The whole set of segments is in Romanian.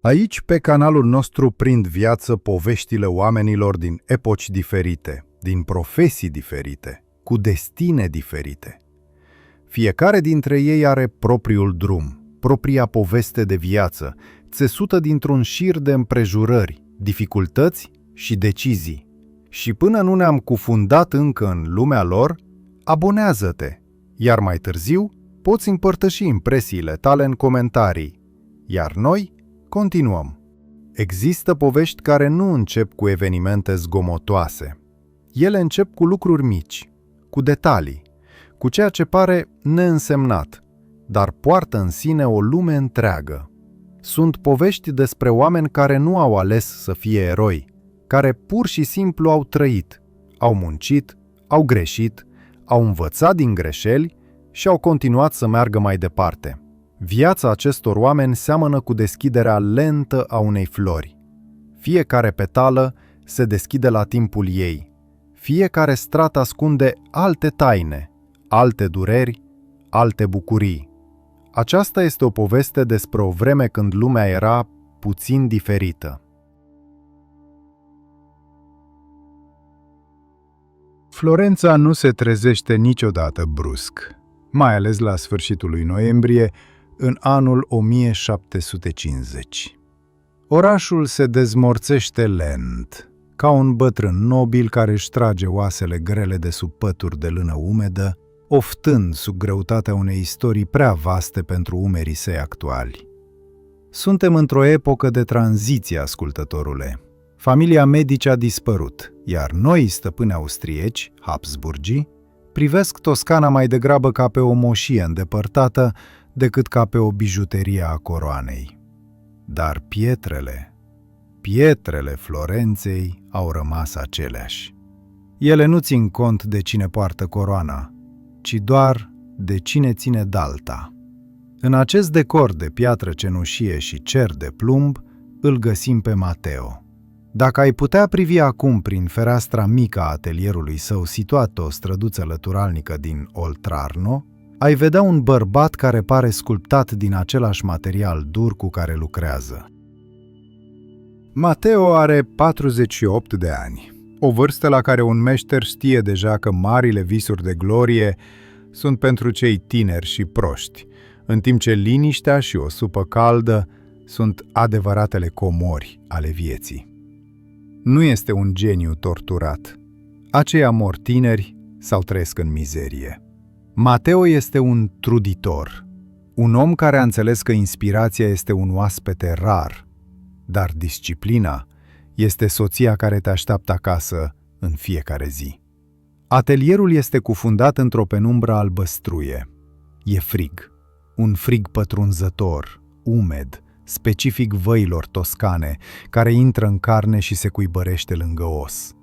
Aici, pe canalul nostru, prind viață poveștile oamenilor din epoci diferite, din profesii diferite, cu destine diferite. Fiecare dintre ei are propriul drum, propria poveste de viață, țesută dintr-un șir de împrejurări, dificultăți și decizii. Și până nu ne-am cufundat încă în lumea lor, abonează-te, iar mai târziu poți împărtăși impresiile tale în comentarii. Iar noi continuăm. Există povești care nu încep cu evenimente zgomotoase. Ele încep cu lucruri mici, cu detalii, cu ceea ce pare neînsemnat, dar poartă în sine o lume întreagă. Sunt povești despre oameni care nu au ales să fie eroi, care pur și simplu au trăit, au muncit, au greșit, au învățat din greșeli și au continuat să meargă mai departe. Viața acestor oameni seamănă cu deschiderea lentă a unei flori. Fiecare petală se deschide la timpul ei. Fiecare strat ascunde alte taine, alte dureri, alte bucurii. Aceasta este o poveste despre o vreme când lumea era puțin diferită. Florența nu se trezește niciodată brusc, mai ales la sfârșitul lui noiembrie, în anul 1750. Orașul se dezmorțește lent, ca un bătrân nobil care își trage oasele grele de sub pături de lână umedă, oftând sub greutatea unei istorii prea vaste pentru umerii săi actuali. Suntem într-o epocă de tranziție, ascultătorule. Familia Medici a dispărut, iar noi stăpâni austrieci, Habsburgii, privesc Toscana mai degrabă ca pe o moșie îndepărtată decât ca pe o bijuterie a coroanei. Dar pietrele Florenței au rămas aceleași. Ele nu țin cont de cine poartă coroana, ci doar de cine ține dalta. În acest decor de piatră cenușie și cer de plumb, îl găsim pe Mateo. Dacă ai putea privi acum prin fereastra mică a atelierului său situat pe o străduță lăturalnică din Oltrarno, ai vedea un bărbat care pare sculptat din același material dur cu care lucrează. Mateo are 48 de ani, o vârstă la care un meșter știe deja că marile visuri de glorie sunt pentru cei tineri și proști, în timp ce liniștea și o supă caldă sunt adevăratele comori ale vieții. Nu este un geniu torturat. Aceia mor tineri sau trăiesc în mizerie. Mateo este un truditor, un om care a înțeles că inspirația este un oaspete rar, dar disciplina este soția care te așteaptă acasă în fiecare zi. Atelierul este cufundat într-o penumbră albăstruie. E frig, un frig pătrunzător, umed, specific văilor toscane, care intră în carne și se cuibărește lângă os.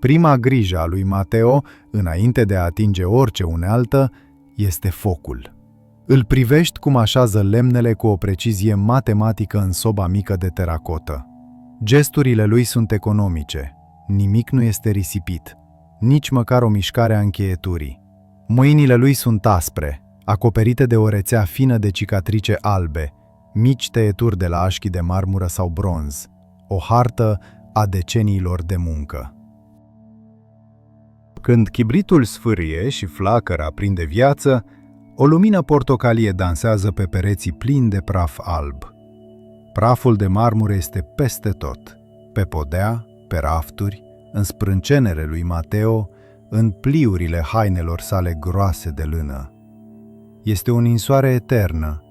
Prima grijă a lui Mateo, înainte de a atinge orice unealtă, este focul. Îl privești cum așează lemnele cu o precizie matematică în soba mică de teracotă. Gesturile lui sunt economice, nimic nu este risipit, nici măcar o mișcare a încheieturii. Mâinile lui sunt aspre, acoperite de o rețea fină de cicatrice albe, mici tăieturi de la așchi de marmură sau bronz, o hartă a deceniilor de muncă. Când chibritul sfârie și flacăra prinde viață, o lumină portocalie dansează pe pereții plini de praf alb. Praful de marmură este peste tot, pe podea, pe rafturi, în sprâncenele lui Mateo, în pliurile hainelor sale groase de lână. Este o ninsoare eternă,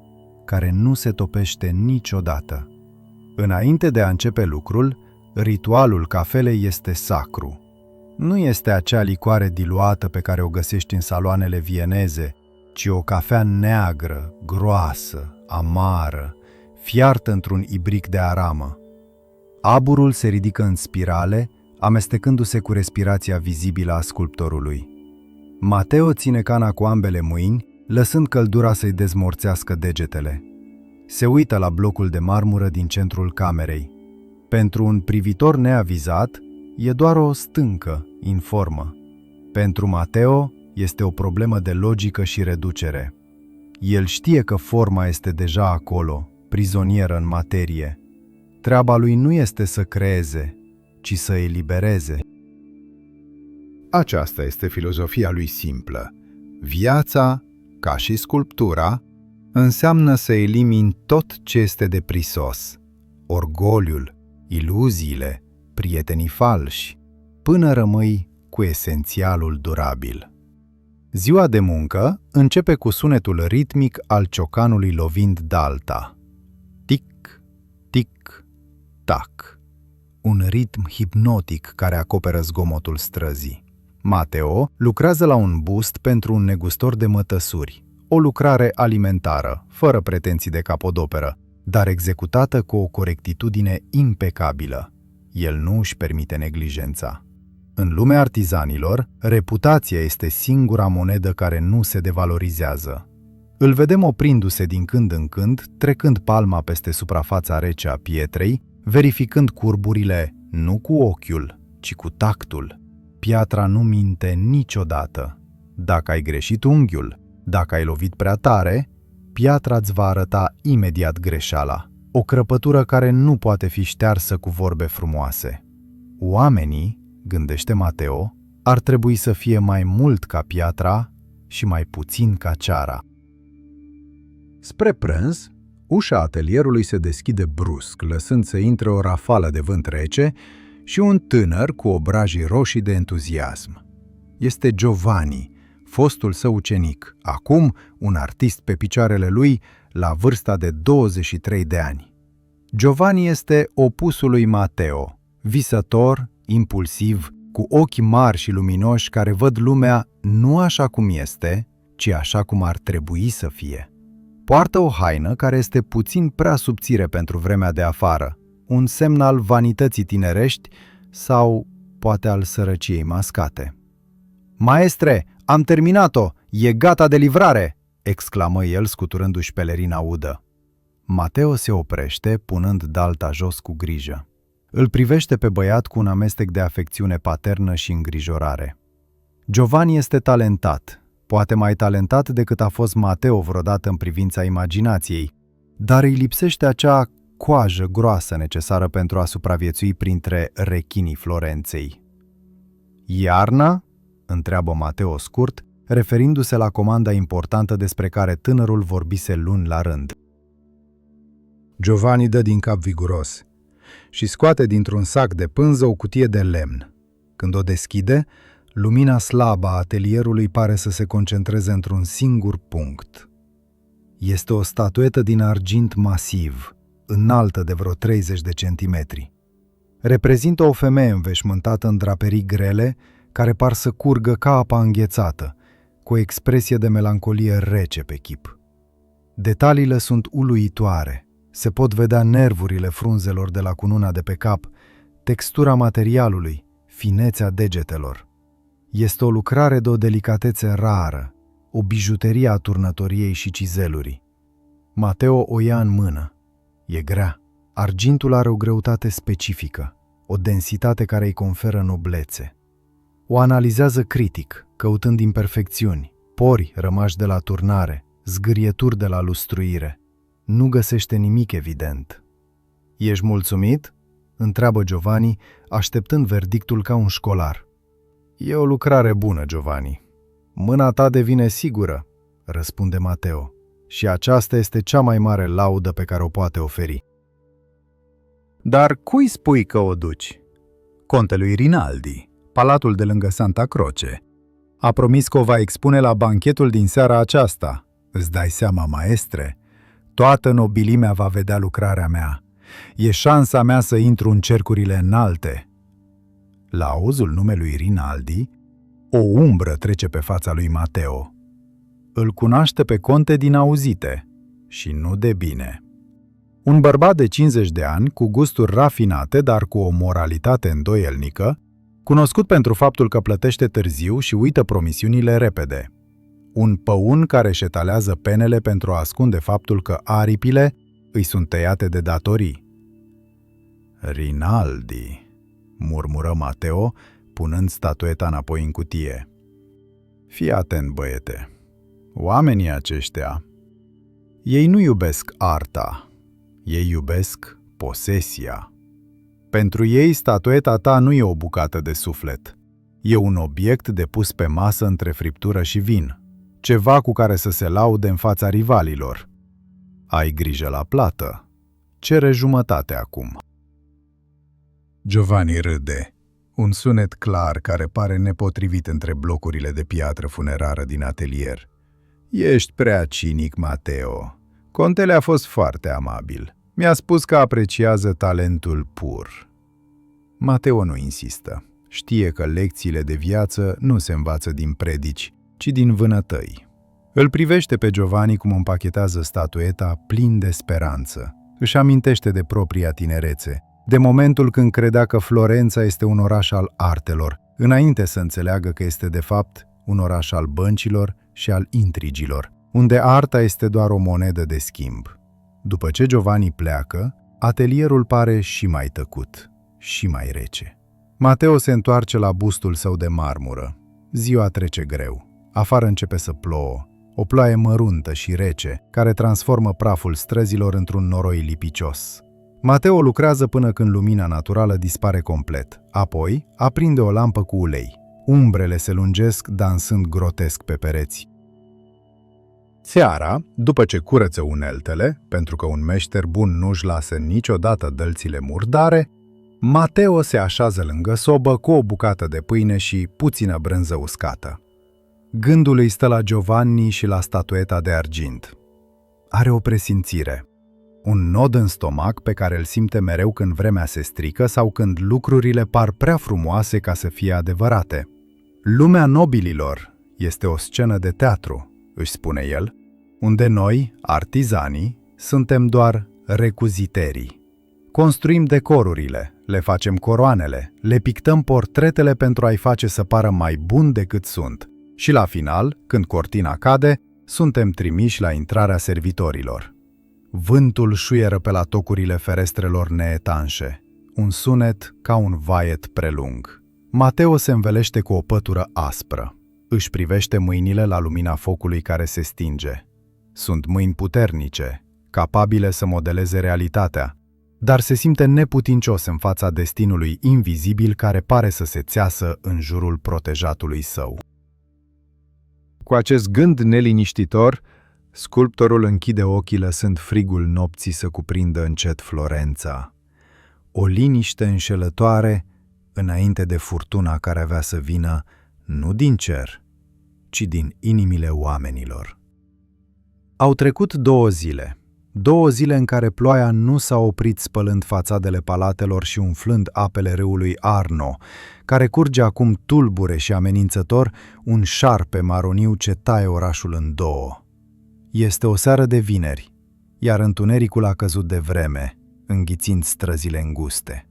care nu se topește niciodată. Înainte de a începe lucrul, ritualul cafelei este sacru. Nu este acea licoare diluată pe care o găsești în saloanele vieneze, ci o cafea neagră, groasă, amară, fiartă într-un ibric de aramă. Aburul se ridică în spirale, amestecându-se cu respirația vizibilă a sculptorului. Mateo ține cana cu ambele mâini, lăsând căldura să-i dezmorțească degetele. Se uită la blocul de marmură din centrul camerei. Pentru un privitor neavizat, e doar o stâncă informă. Pentru Mateo, este o problemă de logică și reducere. El știe că forma este deja acolo, prizonieră în materie. treaba lui nu este să creeze, ci să elibereze. Aceasta este filozofia lui simplă. Viața, ca și sculptura, înseamnă să elimini tot ce este de prisos, orgoliul, iluziile, prietenii falși, până rămâi cu esențialul durabil. Ziua de muncă începe cu sunetul ritmic al ciocanului lovind dalta. Tic, tic, tac. Un ritm hipnotic care acoperă zgomotul străzii. Mateo lucrează la un bust pentru un negustor de mătăsuri, o lucrare alimentară, fără pretenții de capodoperă, dar executată cu o corectitudine impecabilă. El nu își permite neglijența. În lumea artizanilor, reputația este singura monedă care nu se devalorizează. Îl vedem oprindu-se din când în când, trecând palma peste suprafața rece a pietrei, verificând curburile nu cu ochiul, ci cu tactul. Piatra nu minte niciodată. Dacă ai greșit unghiul, dacă ai lovit prea tare, piatra îți va arăta imediat greșeala, o crăpătură care nu poate fi ștearsă cu vorbe frumoase. Oamenii, gândește Mateo, ar trebui să fie mai mult ca piatra și mai puțin ca ceara. Spre prânz, ușa atelierului se deschide brusc, lăsând să intre o rafală de vânt rece și un tânăr cu obrajii roșii de entuziasm. Este Giovanni, fostul său ucenic, acum un artist pe picioarele lui la vârsta de 23 de ani. Giovanni este opusul lui Mateo, visător, impulsiv, cu ochi mari și luminoși care văd lumea nu așa cum este, ci așa cum ar trebui să fie. Poartă o haină care este puțin prea subțire pentru vremea de afară, un semn al vanității tinerești sau poate al sărăciei mascate. "Maestre, am terminat-o! E gata de livrare!" exclamă el, scuturându-și pelerina udă. Mateo se oprește, punând dalta jos cu grijă. Îl privește pe băiat cu un amestec de afecțiune paternă și îngrijorare. Giovanni este talentat, poate mai talentat decât a fost Mateo vreodată în privința imaginației, dar îi lipsește acea coajă groasă necesară pentru a supraviețui printre rechinii Florenței. "Iarna?" întreabă Mateo scurt, referindu-se la comanda importantă despre care tânărul vorbise luni la rând. Giovanni dă din cap viguros și scoate dintr-un sac de pânză o cutie de lemn. Când o deschide, lumina slabă a atelierului pare să se concentreze într-un singur punct. Este o statuetă din argint masiv, înaltă de vreo 30 de centimetri. Reprezintă o femeie înveșmântată în draperii grele, care par să curgă ca apa înghețată, cu o expresie de melancolie rece pe chip. Detaliile sunt uluitoare. Se pot vedea nervurile frunzelor de la cununa de pe cap, textura materialului, finețea degetelor. Este o lucrare de o delicatețe rară, o bijuterie a turnătoriei și cizelurii. Mateo o ia în mână. E grea. Argintul are o greutate specifică, o densitate care îi conferă noblețe. O analizează critic, căutând imperfecțiuni, pori rămași de la turnare, zgârieturi de la lustruire. Nu găsește nimic evident. "Ești mulțumit?" întreabă Giovanni, așteptând verdictul ca un școlar. "E o lucrare bună, Giovanni. Mâna ta devine sigură," răspunde Mateo, "și aceasta este cea mai mare laudă pe care o poate oferi." "Dar cui spui că o duci?" "Contelui Rinaldi, palatul de lângă Santa Croce. A promis că o va expune la banchetul din seara aceasta. Îți dai seama, maestre? Toată nobilimea va vedea lucrarea mea. E șansa mea să intru în cercurile înalte." La auzul numelui Rinaldi, o umbră trece pe fața lui Mateo. Îl cunoaște pe conte din auzite, și nu de bine. Un bărbat de 50 de ani, cu gusturi rafinate, dar cu o moralitate îndoielnică, cunoscut pentru faptul că plătește târziu și uită promisiunile repede. Un păun care își etalează penele pentru a ascunde faptul că aripile îi sunt tăiate de datorii. "Rinaldi," murmură Mateo, punând statueta înapoi în cutie. "Fii atent, băiete. Oamenii aceștia, ei nu iubesc arta, ei iubesc posesia. Pentru ei, statueta ta nu e o bucată de suflet. E un obiect de pus pe masă între friptură și vin, ceva cu care să se laude în fața rivalilor. Ai grijă la plată. Cere jumătate acum. Giovanni râde. Un sunet clar care pare nepotrivit între blocurile de piatră funerară din atelier. Ești prea cinic, Mateo. Contele a fost foarte amabil. Mi-a spus că apreciază talentul pur. Mateo nu insistă. Știe că lecțiile de viață nu se învață din predici, ci din vânătăi. Îl privește pe Giovanni cum împachetează statueta plin de speranță. Își amintește de propria tinerețe, de momentul când credea că Florența este un oraș al artelor, înainte să înțeleagă că este de fapt un oraș al băncilor și al intrigilor, unde arta este doar o monedă de schimb. După ce Giovanni pleacă, atelierul pare și mai tăcut, și mai rece. Mateo se întoarce la bustul său de marmură. Ziua trece greu. Afară începe să plouă. O ploaie măruntă și rece, care transformă praful străzilor într-un noroi lipicios. Mateo lucrează până când lumina naturală dispare complet. Apoi, aprinde o lampă cu ulei. Umbrele se lungesc, dansând grotesc pe pereți. Seara, după ce curăță uneltele, pentru că un meșter bun nu-și lasă niciodată dălțile murdare, Mateo se așează lângă sobă cu o bucată de pâine și puțină brânză uscată. Gândul îi stă la Giovanni și la statueta de argint. Are o presimțire. Un nod în stomac pe care îl simte mereu când vremea se strică sau când lucrurile par prea frumoase ca să fie adevărate. Lumea nobililor este o scenă de teatru, își spune el, unde noi, artizanii, suntem doar recuziterii. Construim decorurile, le facem coroanele, le pictăm portretele pentru a-i face să pară mai buni decât sunt. Și la final, când cortina cade, suntem trimiși la intrarea servitorilor. Vântul șuieră pe la tocurile ferestrelor neetanșe, un sunet ca un vaet prelung. Mateo se învelește cu o pătură aspră. Își privește mâinile la lumina focului care se stinge. Sunt mâini puternice, capabile să modeleze realitatea, dar se simte neputincios în fața destinului invizibil care pare să se țeasă în jurul protejatului său. Cu acest gând neliniștitor, sculptorul închide ochii lăsând frigul nopții să cuprindă încet Florența. O liniște înșelătoare înainte de furtuna care avea să vină nu din cer, ci din inimile oamenilor. Au trecut 2 zile. 2 zile în care ploaia nu s-a oprit spălând fațadele palatelor și umflând apele râului Arno, care curge acum tulbure și amenințător, un șarpe maroniu ce taie orașul în 2. Este o seară de vineri, iar întunericul a căzut de vreme, înghițind străzile înguste.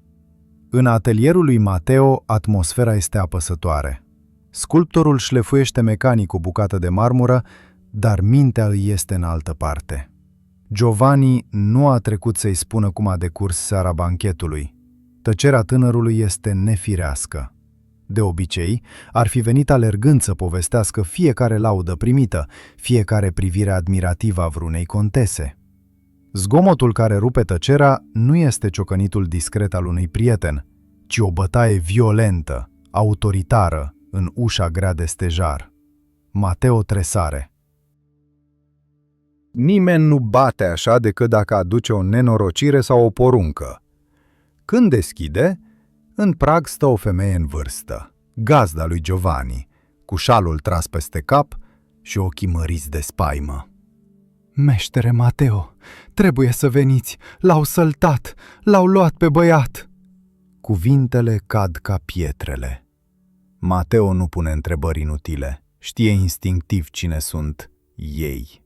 În atelierul lui Mateo, atmosfera este apăsătoare. Sculptorul șlefuiește mecanic o bucată de marmură, dar mintea îi este în altă parte. Giovanni nu a trecut să-i spună cum a decurs seara banchetului. Tăcerea tânărului este nefirească. De obicei, ar fi venit alergând să povestească fiecare laudă primită, fiecare privire admirativă a vreunei contese. Zgomotul care rupe tăcerea nu este ciocănitul discret al unui prieten, ci o bătaie violentă, autoritară, în ușa grea de stejar. Mateo tresare. Nimeni nu bate așa decât dacă aduce o nenorocire sau o poruncă. Când deschide, în prag stă o femeie în vârstă, gazda lui Giovanni, cu șalul tras peste cap și ochii măriți de spaimă. Meștere Mateo, trebuie să veniți, l-au săltat, l-au luat pe băiat. Cuvintele cad ca pietrele. Mateo nu pune întrebări inutile, știe instinctiv cine sunt ei.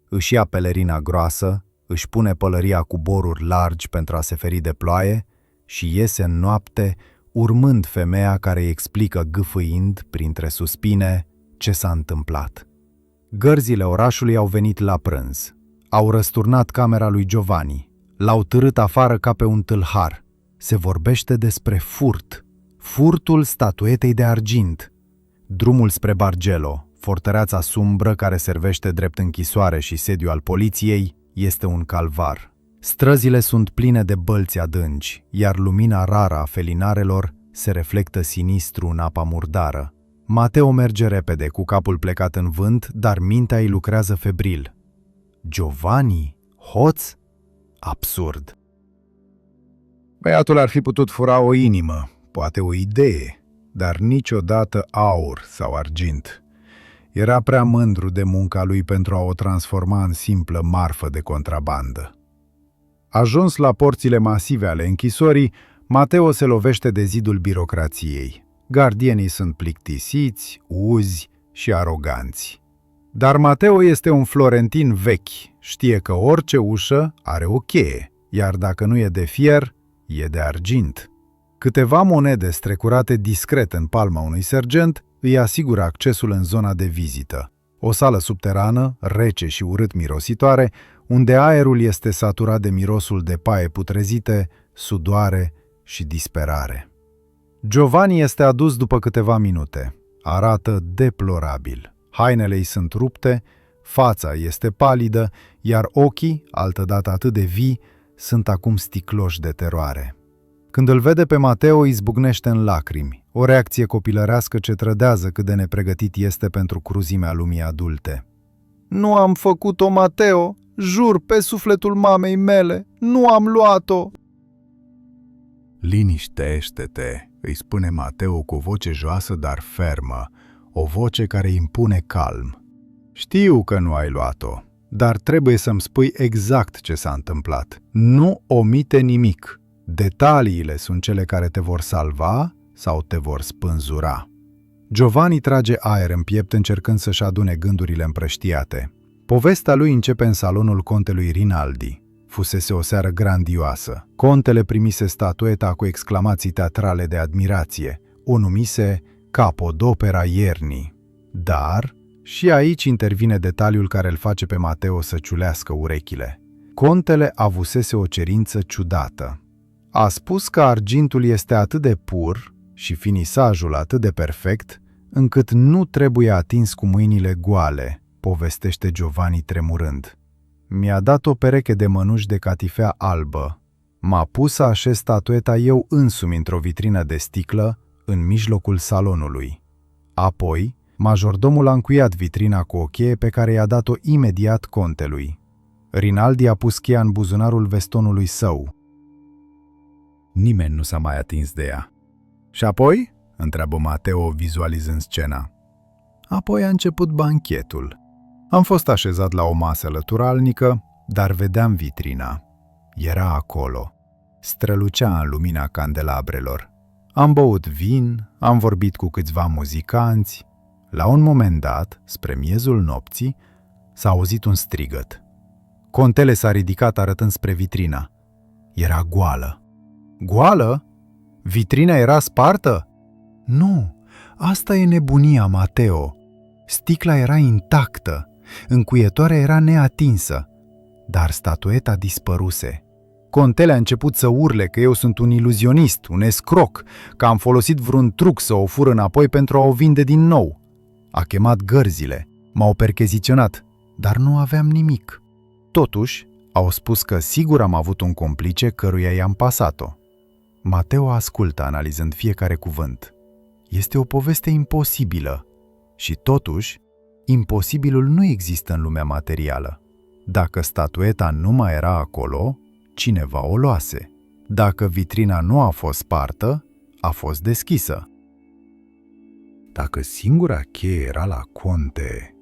Își ia pelerina groasă, își pune pălăria cu boruri largi pentru a se feri de ploaie și iese în noapte, urmând femeia care îi explică gâfâind, printre suspine, ce s-a întâmplat. Gărzile orașului au venit la prânz. Au răsturnat camera lui Giovanni. L-au târât afară ca pe un tâlhar. Se vorbește despre furt. Furtul statuetei de argint. Drumul spre Bargello, fortăreața sumbră care servește drept închisoare și sediu al poliției, este un calvar. Străzile sunt pline de bălți adânci, iar lumina rară a felinarelor se reflectă sinistru în apa murdară. Mateo merge repede, cu capul plecat în vânt, dar mintea îi lucrează febril. Giovanni? Hoț? Absurd. Băiatul ar fi putut fura o inimă, poate o idee, dar niciodată aur sau argint. Era prea mândru de munca lui pentru a o transforma în simplă marfă de contrabandă. Ajuns la porțile masive ale închisorii, Mateo se lovește de zidul birocrației. Gardienii sunt plictisiți, uzi și aroganți. Dar Mateo este un florentin vechi, știe că orice ușă are o cheie, iar dacă nu e de fier, e de argint. Câteva monede strecurate discret în palma unui sergent îi asigură accesul în zona de vizită. O sală subterană, rece și urât mirositoare, unde aerul este saturat de mirosul de paie putrezite, sudoare și disperare. Giovanni este adus după câteva minute. Arată deplorabil. Hainele-i sunt rupte, fața este palidă, iar ochii, altădată atât de vii, sunt acum sticloși de teroare. Când îl vede pe Mateo, izbucnește în lacrimi, o reacție copilărească ce trădează cât de nepregătit este pentru cruzimea lumii adulte. "Nu am făcut-o, Mateo, jur pe sufletul mamei mele, nu am luat-o!" "Liniștește-te," îi spune Mateo cu voce joasă, dar fermă, o voce care impune calm. "Știu că nu ai luat-o, dar trebuie să-mi spui exact ce s-a întâmplat. Nu omite nimic. Detaliile sunt cele care te vor salva sau te vor spânzura." Giovanni trage aer în piept încercând să-și adune gândurile împrăștiate. Povestea lui începe în salonul contelui Rinaldi. Fusese o seară grandioasă. Contele primise statueta cu exclamații teatrale de admirație. O numise capodopera iernii. Dar și aici intervine detaliul care îl face pe Mateo să ciulească urechile. Contele avusese o cerință ciudată. A spus că argintul este atât de pur și finisajul atât de perfect, încât nu trebuie atins cu mâinile goale, povestește Giovanni tremurând. "Mi-a dat o pereche de mănuși de catifea albă. M-a pus să așez statueta eu însumi într-o vitrină de sticlă în mijlocul salonului. Apoi, majordomul a încuiat vitrina cu o cheie pe care i-a dat-o imediat contelui. Rinaldi a pus cheia în buzunarul vestonului său. Nimeni nu s-a mai atins de ea." "Și apoi?" întreabă Mateo, vizualizând scena. "Apoi a început banchetul. Am fost așezat la o masă lăturalnică, dar vedeam vitrina. Era acolo. Strălucea în lumina candelabrelor. Am băut vin, am vorbit cu câțiva muzicanți. La un moment dat, spre miezul nopții, s-a auzit un strigăt. Contele s-a ridicat arătând spre vitrina. Era goală. Goală? Vitrina era spartă? Nu, asta e nebunia, Mateo. Sticla era intactă, încuietoarea era neatinsă, dar statueta dispăruse. Contele a început să urle că eu sunt un iluzionist, un escroc, că am folosit vreun truc să o fur înapoi pentru a o vinde din nou. A chemat gărzile, m-au percheziționat, dar nu aveam nimic. Totuși, au spus că sigur am avut un complice căruia i-am pasat-o. Mateo ascultă, analizând fiecare cuvânt. Este o poveste imposibilă. Și totuși, imposibilul nu există în lumea materială. Dacă statueta nu mai era acolo, cineva o luase. Dacă vitrina nu a fost spartă, a fost deschisă. Dacă singura cheie era la conte...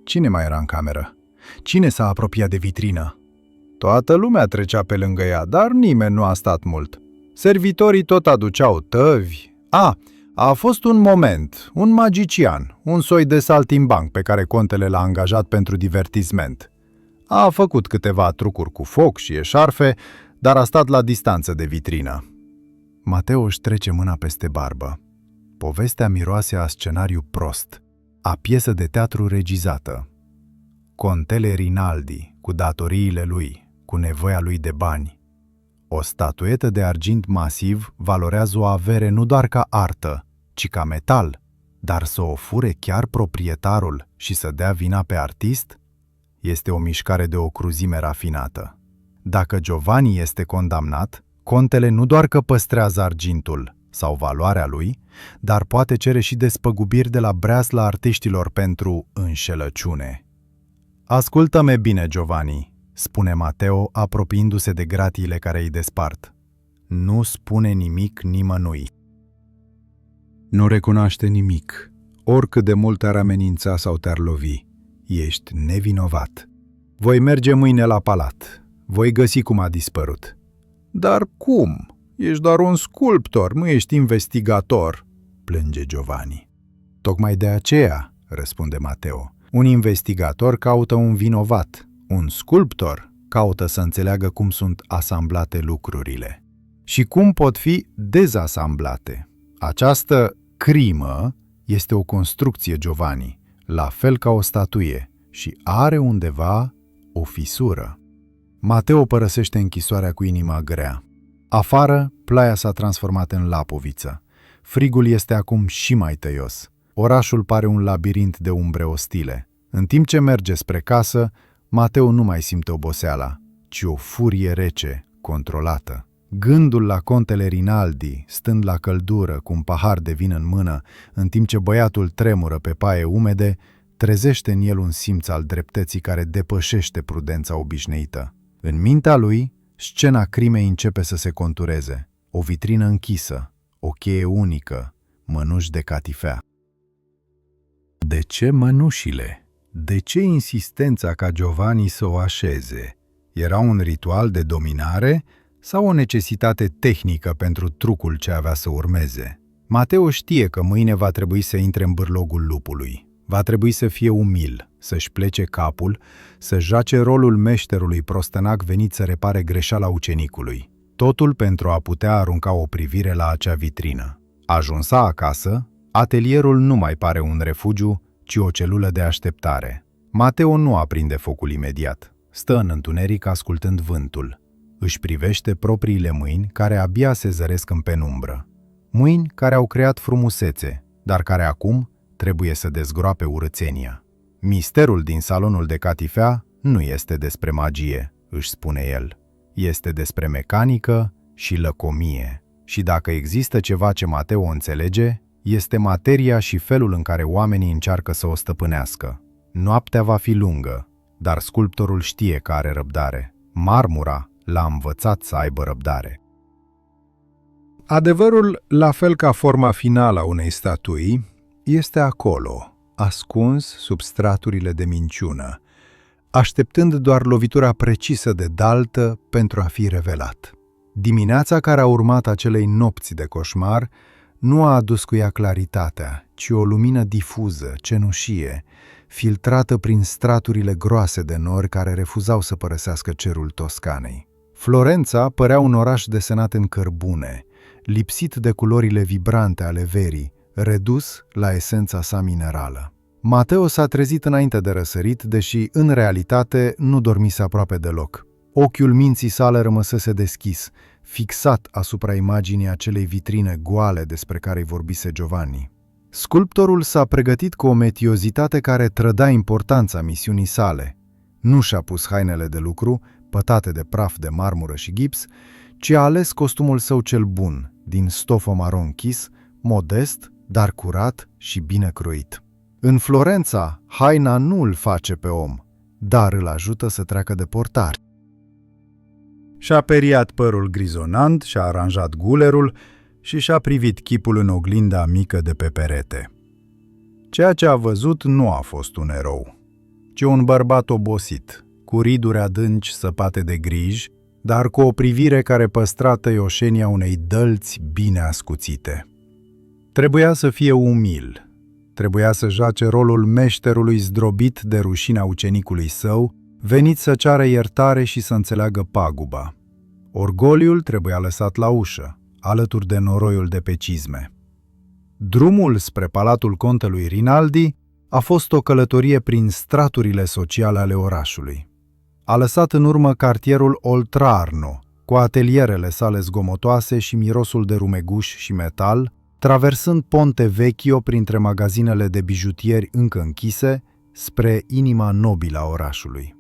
Cine mai era în cameră? Cine s-a apropiat de vitrină? Toată lumea trecea pe lângă ea, dar nimeni nu a stat mult. Servitorii tot aduceau tăvi. A fost un moment, un magician, un soi de saltimbanc pe care contele l-a angajat pentru divertisment. A făcut câteva trucuri cu foc și eșarfe, dar a stat la distanță de vitrină. Mateo își trece mâna peste barbă. Povestea miroase a scenariu prost, a piesă de teatru regizată. Contele Rinaldi, cu datoriile lui, cu nevoia lui de bani. O statuetă de argint masiv valorează o avere nu doar ca artă, ci ca metal, dar să o fure chiar proprietarul și să dea vina pe artist? Este o mișcare de o cruzime rafinată. Dacă Giovanni este condamnat, contele nu doar că păstrează argintul sau valoarea lui, dar poate cere și despăgubiri de la breasla artiștilor pentru înșelăciune. Ascultă-me bine, Giovanni, spune Mateo, apropiindu-se de gratiile care îi despart. Nu spune nimic nimănui. Nu recunoaște nimic, oricât de mult te-ar amenința sau te-ar lovi. Ești nevinovat. Voi merge mâine la palat. Voi găsi cum a dispărut. Dar cum? Ești doar un sculptor, nu ești investigator, plânge Giovanni. Tocmai de aceea, răspunde Mateo, un investigator caută un vinovat, un sculptor caută să înțeleagă cum sunt asamblate lucrurile și cum pot fi dezasamblate. Această crimă este o construcție, Giovanni, la fel ca o statuie și are undeva o fisură. Mateo părăsește închisoarea cu inima grea. Afară, ploaia s-a transformat în lapoviță. Frigul este acum și mai tăios. Orașul pare un labirint de umbre ostile. În timp ce merge spre casă, Mateo nu mai simte oboseala, ci o furie rece, controlată. Gândul la contele Rinaldi, stând la căldură cu un pahar de vin în mână, în timp ce băiatul tremură pe paie umede, trezește în el un simț al dreptății care depășește prudența obișnuită. În mintea lui, scena crimei începe să se contureze. O vitrină închisă, o cheie unică, mănuși de catifea. De ce mănușile? De ce insistența ca Giovanni să o așeze? Era un ritual de dominare sau o necesitate tehnică pentru trucul ce avea să urmeze? Mateo știe că mâine va trebui să intre în bârlogul lupului. Va trebui să fie umil, să-și plece capul, să joace rolul meșterului prostănac venit să repare greșeala ucenicului. Totul pentru a putea arunca o privire la acea vitrină. Ajunsa acasă, atelierul nu mai pare un refugiu, ci o celulă de așteptare. Mateo nu aprinde focul imediat. Stă în întuneric ascultând vântul. Își privește propriile mâini care abia se zăresc în penumbră. Mâini care au creat frumusețe, dar care acum trebuie să dezgroape urățenia. Misterul din salonul de catifea nu este despre magie, își spune el. Este despre mecanică și lăcomie. Și dacă există ceva ce Mateo înțelege, este materia și felul în care oamenii încearcă să o stăpânească. Noaptea va fi lungă, dar sculptorul știe că are răbdare. Marmura l-a învățat să aibă răbdare. Adevărul, la fel ca forma finală a unei statui, este acolo, ascuns sub straturile de minciună, așteptând doar lovitura precisă de daltă pentru a fi revelat. Dimineața care a urmat acelei nopți de coșmar nu a adus cu ea claritatea, ci o lumină difuză, cenușie, filtrată prin straturile groase de nori care refuzau să părăsească cerul Toscanei. Florența părea un oraș desenat în cărbune, lipsit de culorile vibrante ale verii, redus la esența sa minerală. Mateo s-a trezit înainte de răsărit, deși, în realitate, nu dormise aproape deloc. Ochiul minții sale rămăsese deschis, fixat asupra imaginii acelei vitrine goale despre care-i vorbise Giovanni. Sculptorul s-a pregătit cu o metiozitate care trăda importanța misiunii sale. Nu și-a pus hainele de lucru, pătate de praf de marmură și gips, ci a ales costumul său cel bun, din stofă maro închis, modest, dar curat și bine croit. În Florența, haina nu îl face pe om, dar îl ajută să treacă de portar. Și-a periat părul grizonant, și-a aranjat gulerul și și-a privit chipul în oglinda mică de pe perete. Ceea ce a văzut nu a fost un erou, ci un bărbat obosit, cu riduri adânci săpate de griji, dar cu o privire care păstra tăioșenia unei dălți bine ascuțite. Trebuia să fie umil, trebuia să joace rolul meșterului zdrobit de rușinea ucenicului său, venit să ceară iertare și să înțeleagă paguba. Orgoliul trebuia lăsat la ușă, alături de noroiul de pe cizme. Drumul spre palatul contelui Rinaldi a fost o călătorie prin straturile sociale ale orașului. A lăsat în urmă cartierul Oltrarno, cu atelierele sale zgomotoase și mirosul de rumeguș și metal, traversând Ponte Vecchio printre magazinele de bijutieri încă închise, spre inima nobilă a orașului.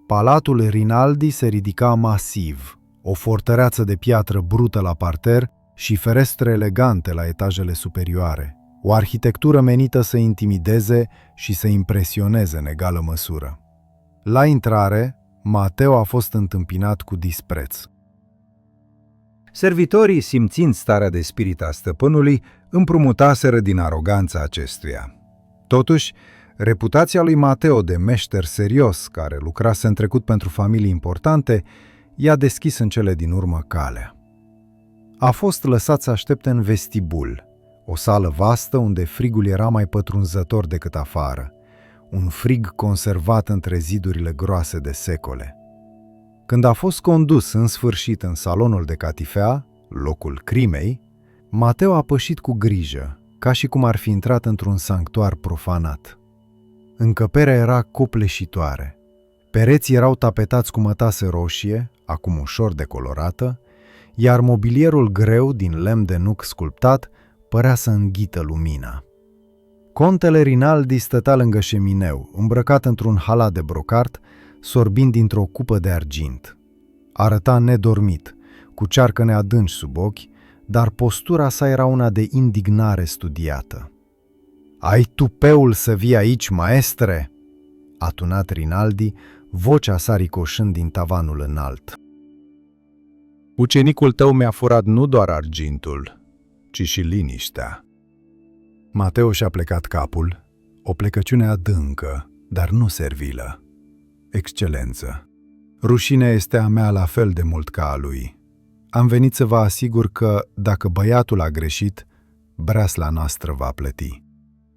Palatul Rinaldi se ridica masiv, o fortăreață de piatră brută la parter și ferestre elegante la etajele superioare, o arhitectură menită să intimideze și să impresioneze în egală măsură. La intrare, Mateo a fost întâmpinat cu dispreț. Servitorii, simțind starea de spirit a stăpânului, împrumutaseră din aroganța acestuia. Totuși, reputația lui Mateo de meșter serios, care lucrase în trecut pentru familii importante, i-a deschis în cele din urmă calea. A fost lăsat să aștepte în vestibul, o sală vastă unde frigul era mai pătrunzător decât afară, un frig conservat între zidurile groase de secole. Când a fost condus în sfârșit în salonul de catifea, locul crimei, Mateo a pășit cu grijă, ca și cum ar fi intrat într-un sanctuar profanat. Încăperea era copleșitoare. Pereții erau tapetați cu mătase roșie, acum ușor decolorată, iar mobilierul greu din lemn de nuc sculptat părea să înghită lumina. Contele Rinaldi stătea lângă șemineu, îmbrăcat într-un halat de brocart, sorbind dintr-o cupă de argint. Arăta nedormit, cu cearcăne adânci sub ochi, dar postura sa era una de indignare studiată. "Ai tupeul să vii aici, maestre?" a tunat Rinaldi, vocea sa ricoșând din tavanul înalt. Ucenicul tău mi-a furat nu doar argintul, ci și liniștea. Mateo și-a plecat capul, o plecăciune adâncă, dar nu servilă. Excelență, rușinea este a mea la fel de mult ca a lui. Am venit să vă asigur că, dacă băiatul a greșit, breasla noastră va plăti.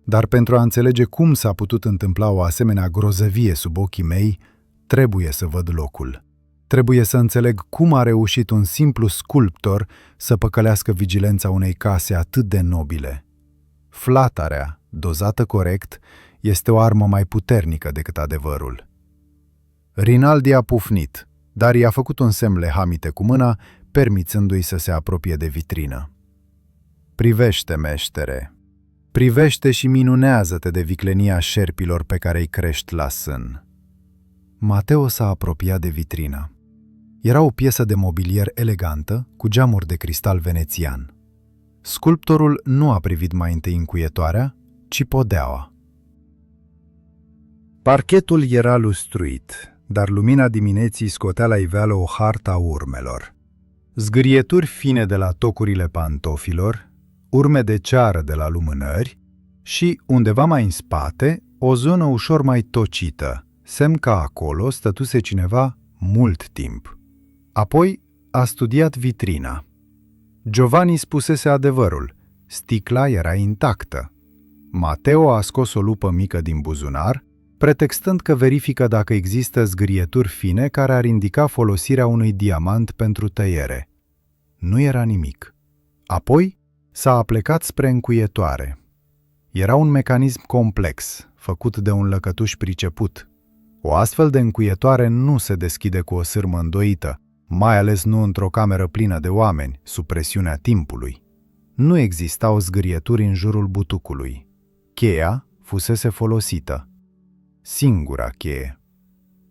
Dar pentru a înțelege cum s-a putut întâmpla o asemenea grozăvie sub ochii mei, trebuie să văd locul. Trebuie să înțeleg cum a reușit un simplu sculptor să păcălească vigilența unei case atât de nobile. Flatarea, dozată corect, este o armă mai puternică decât adevărul. Rinaldi a pufnit, dar i-a făcut un semn lehamite cu mâna, permițându-i să se apropie de vitrină. "Privește, meștere, privește și minunează-te de viclenia șerpilor pe care îi crești la sân." Mateo s-a apropiat de vitrină. Era o piesă de mobilier elegantă, cu geamuri de cristal venețian. Sculptorul nu a privit mai întâi încuietoarea, ci podeaua. Parchetul era lustruit, dar lumina dimineții scotea la iveală o hartă a urmelor. Zgârieturi fine de la tocurile pantofilor, urme de ceară de la lumânări și, undeva mai în spate, o zonă ușor mai tocită, semn că acolo stătuse cineva mult timp. Apoi a studiat vitrina. Giovanni spusese adevărul, sticla era intactă. Mateo a scos o lupă mică din buzunar, pretextând că verifică dacă există zgârieturi fine care ar indica folosirea unui diamant pentru tăiere. Nu era nimic. Apoi s-a aplecat spre încuietoare. Era un mecanism complex, făcut de un lăcătuș priceput. O astfel de încuietoare nu se deschide cu o sârmă îndoită, mai ales nu într-o cameră plină de oameni, sub presiunea timpului. Nu existau zgârieturi în jurul butucului. Cheia fusese folosită. Singura cheie.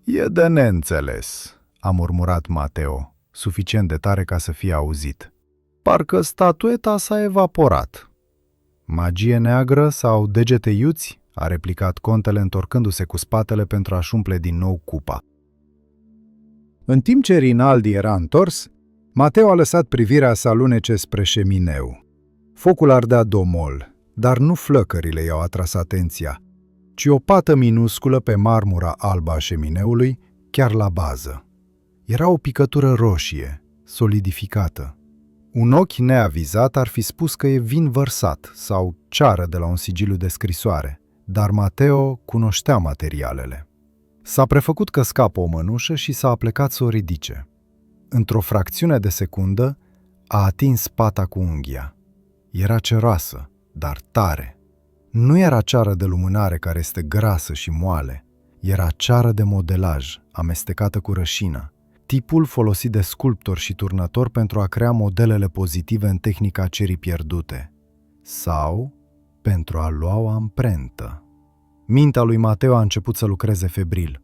"E de neînțeles," a murmurat Mateo, suficient de tare ca să fie auzit. "Parcă statueta s-a evaporat." "Magie neagră sau degete iuți?" a replicat contele întorcându-se cu spatele pentru a-și umple din nou cupa. În timp ce Rinaldi era întors, Mateo a lăsat privirea să alunece spre șemineu. Focul ardea domol, dar nu flăcările i-au atras atenția, ci o pată minusculă pe marmura albă a șemineului, chiar la bază. Era o picătură roșie, solidificată. Un ochi neavizat ar fi spus că e vin vărsat sau ceară de la un sigiliu de scrisoare, dar Mateo cunoștea materialele. S-a prefăcut că scapă o mănușă și s-a aplecat să o ridice. Într-o fracțiune de secundă a atins pata cu unghia. Era ceroasă, dar tare. Nu era ceară de lumânare care este grasă și moale. Era ceară de modelaj, amestecată cu rășină. Tipul folosit de sculptor și turnător pentru a crea modelele pozitive în tehnica cerii pierdute. Sau pentru a lua o amprentă. Mintea lui Mateo a început să lucreze febril.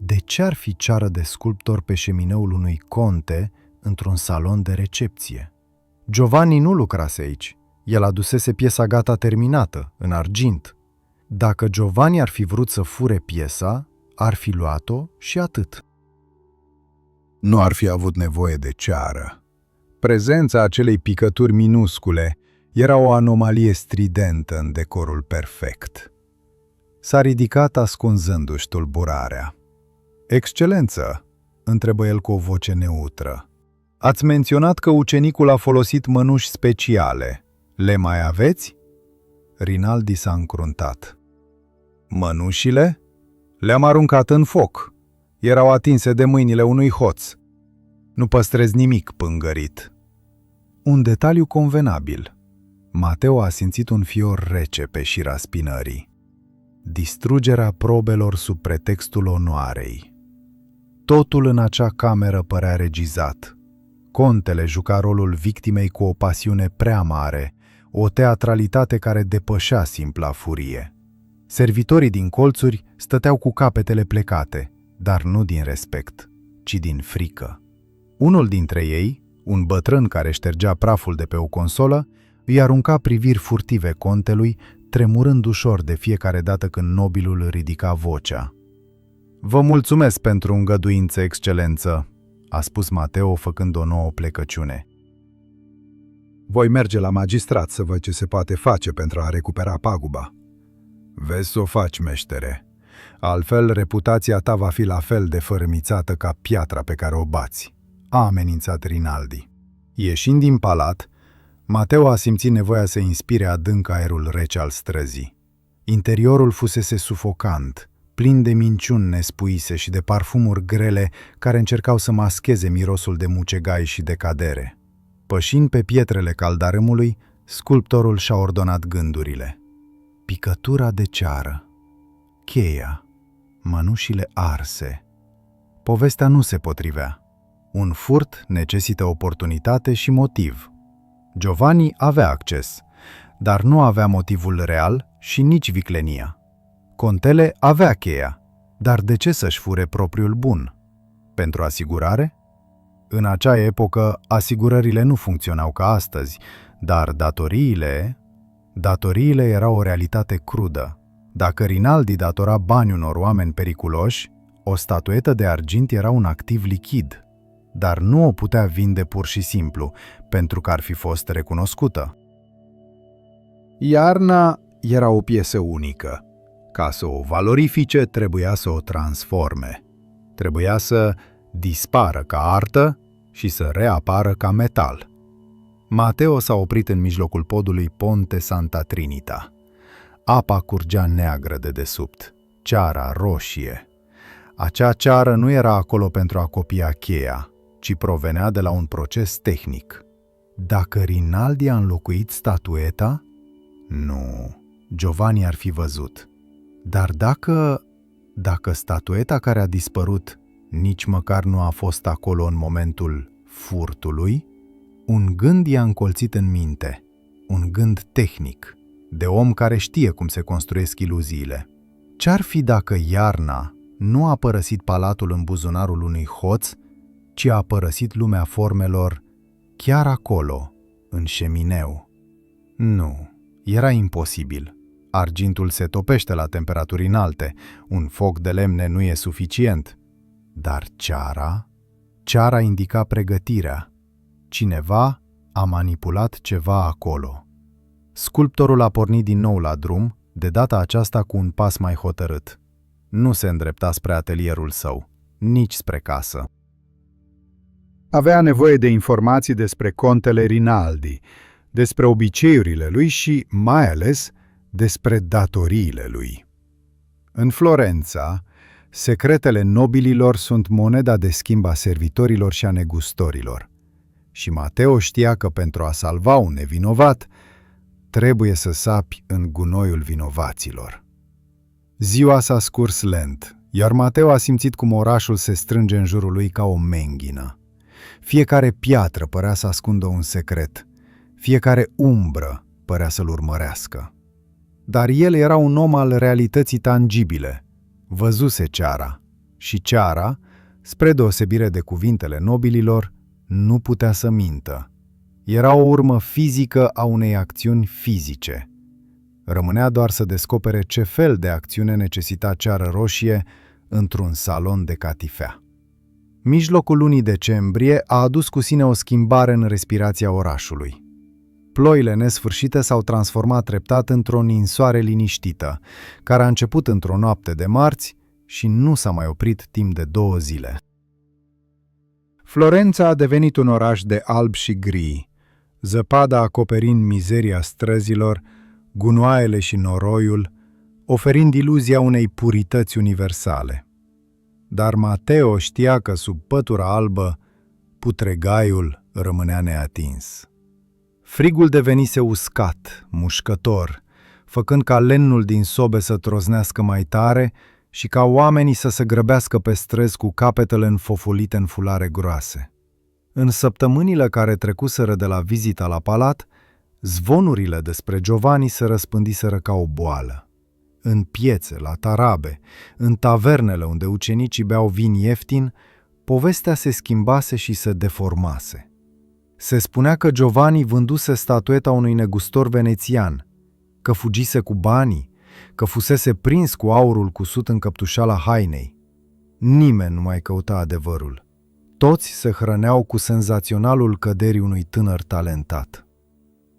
De ce ar fi ceară de sculptor pe șemineul unui conte într-un salon de recepție? Giovanni nu lucrase aici. El adusese piesa gata terminată, în argint. Dacă Giovanni ar fi vrut să fure piesa, ar fi luat-o și atât. Nu ar fi avut nevoie de ceară. Prezența acelei picături minuscule era o anomalie stridentă în decorul perfect. S-a ridicat ascunzându-și tulburarea. "Excelență," întrebă el cu o voce neutră, "ați menționat că ucenicul a folosit mănuși speciale. Le mai aveți?" Rinaldi s-a încruntat. "Mănușile? Le-am aruncat în foc. Erau atinse de mâinile unui hoț. Nu păstrez nimic pângărit." Un detaliu convenabil. Mateo a simțit un fior rece pe șira spinării. Distrugerea probelor sub pretextul onoarei. Totul în acea cameră părea regizat. Contele juca rolul victimei cu o pasiune prea mare, o teatralitate care depășea simpla furie. Servitorii din colțuri stăteau cu capetele plecate, dar nu din respect, ci din frică. Unul dintre ei, un bătrân care ștergea praful de pe o consolă, îi arunca priviri furtive contelui, tremurând ușor de fiecare dată când nobilul ridica vocea. "Vă mulțumesc pentru îngăduință, excelență," a spus Mateo făcând o nouă plecăciune. "Voi merge la magistrat să văd ce se poate face pentru a recupera paguba." "Vezi să o faci, meștere. Altfel, reputația ta va fi la fel de fărâmițată ca piatra pe care o bați," a amenințat Rinaldi. Ieșind din palat, Mateo a simțit nevoia să inspire adânc aerul rece al străzii. Interiorul fusese sufocant, plin de minciuni nespuise și de parfumuri grele care încercau să mascheze mirosul de mucegai și de cadere. Pășind pe pietrele caldarâmului, sculptorul și-a ordonat gândurile. Picătura de ceară, cheia, mănușile arse. Povestea nu se potrivea. Un furt necesită oportunitate și motiv. Giovanni avea acces, dar nu avea motivul real și nici viclenia. Contele avea cheia, dar de ce să-și fure propriul bun? Pentru asigurare? În acea epocă, asigurările nu funcționau ca astăzi, dar datoriile erau o realitate crudă. Dacă Rinaldi datora bani unor oameni periculoși, o statuetă de argint era un activ lichid, dar nu o putea vinde pur și simplu, pentru că ar fi fost recunoscută. Iarna era o piesă unică. Ca să o valorifice, trebuia să o transforme. Trebuia să dispară ca artă și să reapară ca metal. Mateo s-a oprit în mijlocul podului Ponte Santa Trinita. Apa curgea neagră de desubt, ceara roșie. Acea ceară nu era acolo pentru a copia cheia, ci provenea de la un proces tehnic. Dacă Rinaldi a înlocuit statueta? Nu, Giovanni ar fi văzut. Dar dacă statueta care a dispărut nici măcar nu a fost acolo în momentul furtului? Un gând i-a încolțit în minte, un gând tehnic, de om care știe cum se construiesc iluziile. Ce-ar fi dacă Iarna nu a părăsit palatul în buzunarul unui hoț, ci a părăsit lumea formelor chiar acolo, în șemineu? Nu, era imposibil. Argintul se topește la temperaturi înalte, un foc de lemne nu e suficient. Dar ceara indica pregătirea. Cineva a manipulat ceva acolo. Sculptorul a pornit din nou la drum, de data aceasta cu un pas mai hotărât. Nu se îndrepta spre atelierul său, nici spre casă. Avea nevoie de informații despre contele Rinaldi, despre obiceiurile lui și, mai ales, despre datoriile lui. În Florența, secretele nobililor sunt moneda de schimb a servitorilor și a negustorilor. Și Mateo știa că pentru a salva un nevinovat, trebuie să sapi în gunoiul vinovaților. Ziua s-a scurs lent, iar Mateo a simțit cum orașul se strânge în jurul lui ca o menghină. Fiecare piatră părea să ascundă un secret, fiecare umbră părea să-l urmărească. Dar el era un om al realității tangibile. Văzuse ceara, Și ceara, spre deosebire de cuvintele nobililor, nu putea să mintă. Era o urmă fizică a unei acțiuni fizice. Rămânea doar să descopere ce fel de acțiune necesita ceară roșie într-un salon de catifea. Mijlocul lunii decembrie a adus cu sine o schimbare în respirația orașului. Ploile nesfârșite s-au transformat treptat într-o ninsoare liniștită, care a început într-o noapte de marți și nu s-a mai oprit timp de 2 zile. Florența a devenit un oraș de alb și gri, zăpada acoperind mizeria străzilor, gunoaiele și noroiul, oferind iluzia unei purități universale. Dar Mateo știa că sub pătura albă, putregaiul rămânea neatins. Frigul devenise uscat, mușcător, făcând ca lemnul din sobe să troznească mai tare și ca oamenii să se grăbească pe străzi cu capetele înfofulite în fulare groase. În săptămânile care trecuseră de la vizita la palat, zvonurile despre Giovanni se răspândiseră ca o boală. În piețe, la tarabe, în tavernele unde ucenicii beau vin ieftin, povestea se schimbase și se deformase. Se spunea că Giovanni vânduse statueta unui negustor venețian, că fugise cu banii, că fusese prins cu aurul cusut în căptușala hainei. Nimeni nu mai căuta adevărul. Toți se hrăneau cu senzaționalul căderii unui tânăr talentat.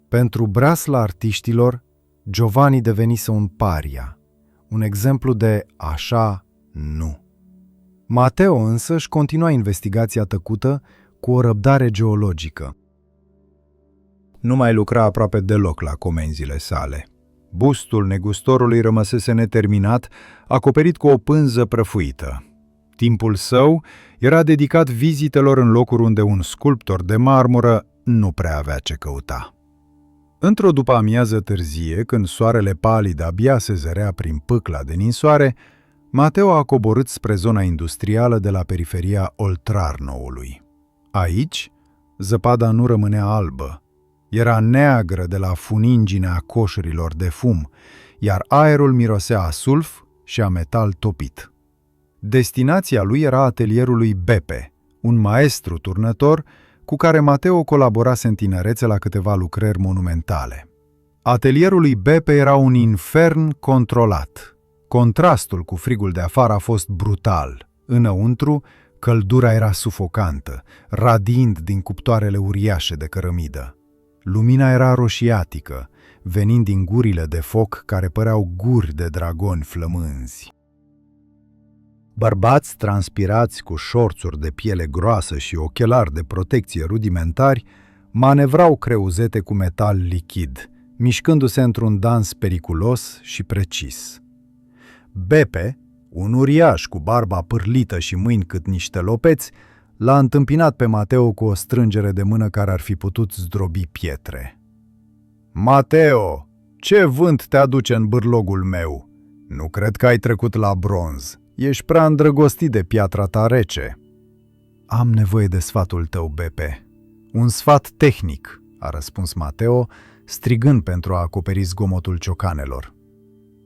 Pentru breasla artiștilor, Giovanni devenise un paria, un exemplu de așa nu. Mateo însă își continua investigația tăcută cu o răbdare geologică. Nu mai lucra aproape deloc la comenzile sale. Bustul negustorului rămăsese neterminat, acoperit cu o pânză prăfuită. Timpul său era dedicat vizitelor în locuri unde un sculptor de marmură nu prea avea ce căuta. Într-o după-amiază târzie, când soarele palid abia se zărea prin pâcla de ninsoare, Mateo a coborât spre zona industrială de la periferia Oltrarnoului. Aici, zăpada nu rămânea albă. Era neagră de la funinginea coșurilor de fum, iar aerul mirosea a sulf și a metal topit. Destinația lui era atelierul lui Beppe, un maestru turnător cu care Mateo colaborase în tinerețe la câteva lucrări monumentale. Atelierul lui Beppe era un infern controlat. Contrastul cu frigul de afară a fost brutal. Înăuntru, căldura era sufocantă, radiind din cuptoarele uriașe de cărămidă. Lumina era roșiatică, venind din gurile de foc care păreau guri de dragoni flămânzi. Bărbați transpirați cu șorțuri de piele groasă și ochelari de protecție rudimentari manevrau creuzete cu metal lichid, mișcându-se într-un dans periculos și precis. Beppe, un uriaș cu barba pârlită și mâini cât niște lopeți, l-a întâmpinat pe Mateo cu o strângere de mână care ar fi putut zdrobi pietre. „Mateo, ce vânt te aduce în bârlogul meu? Nu cred că ai trecut la bronz. Ești prea îndrăgostit de piatra ta rece." „Am nevoie de sfatul tău, Beppe." „Un sfat tehnic," a răspuns Mateo, strigând pentru a acoperi zgomotul ciocanelor.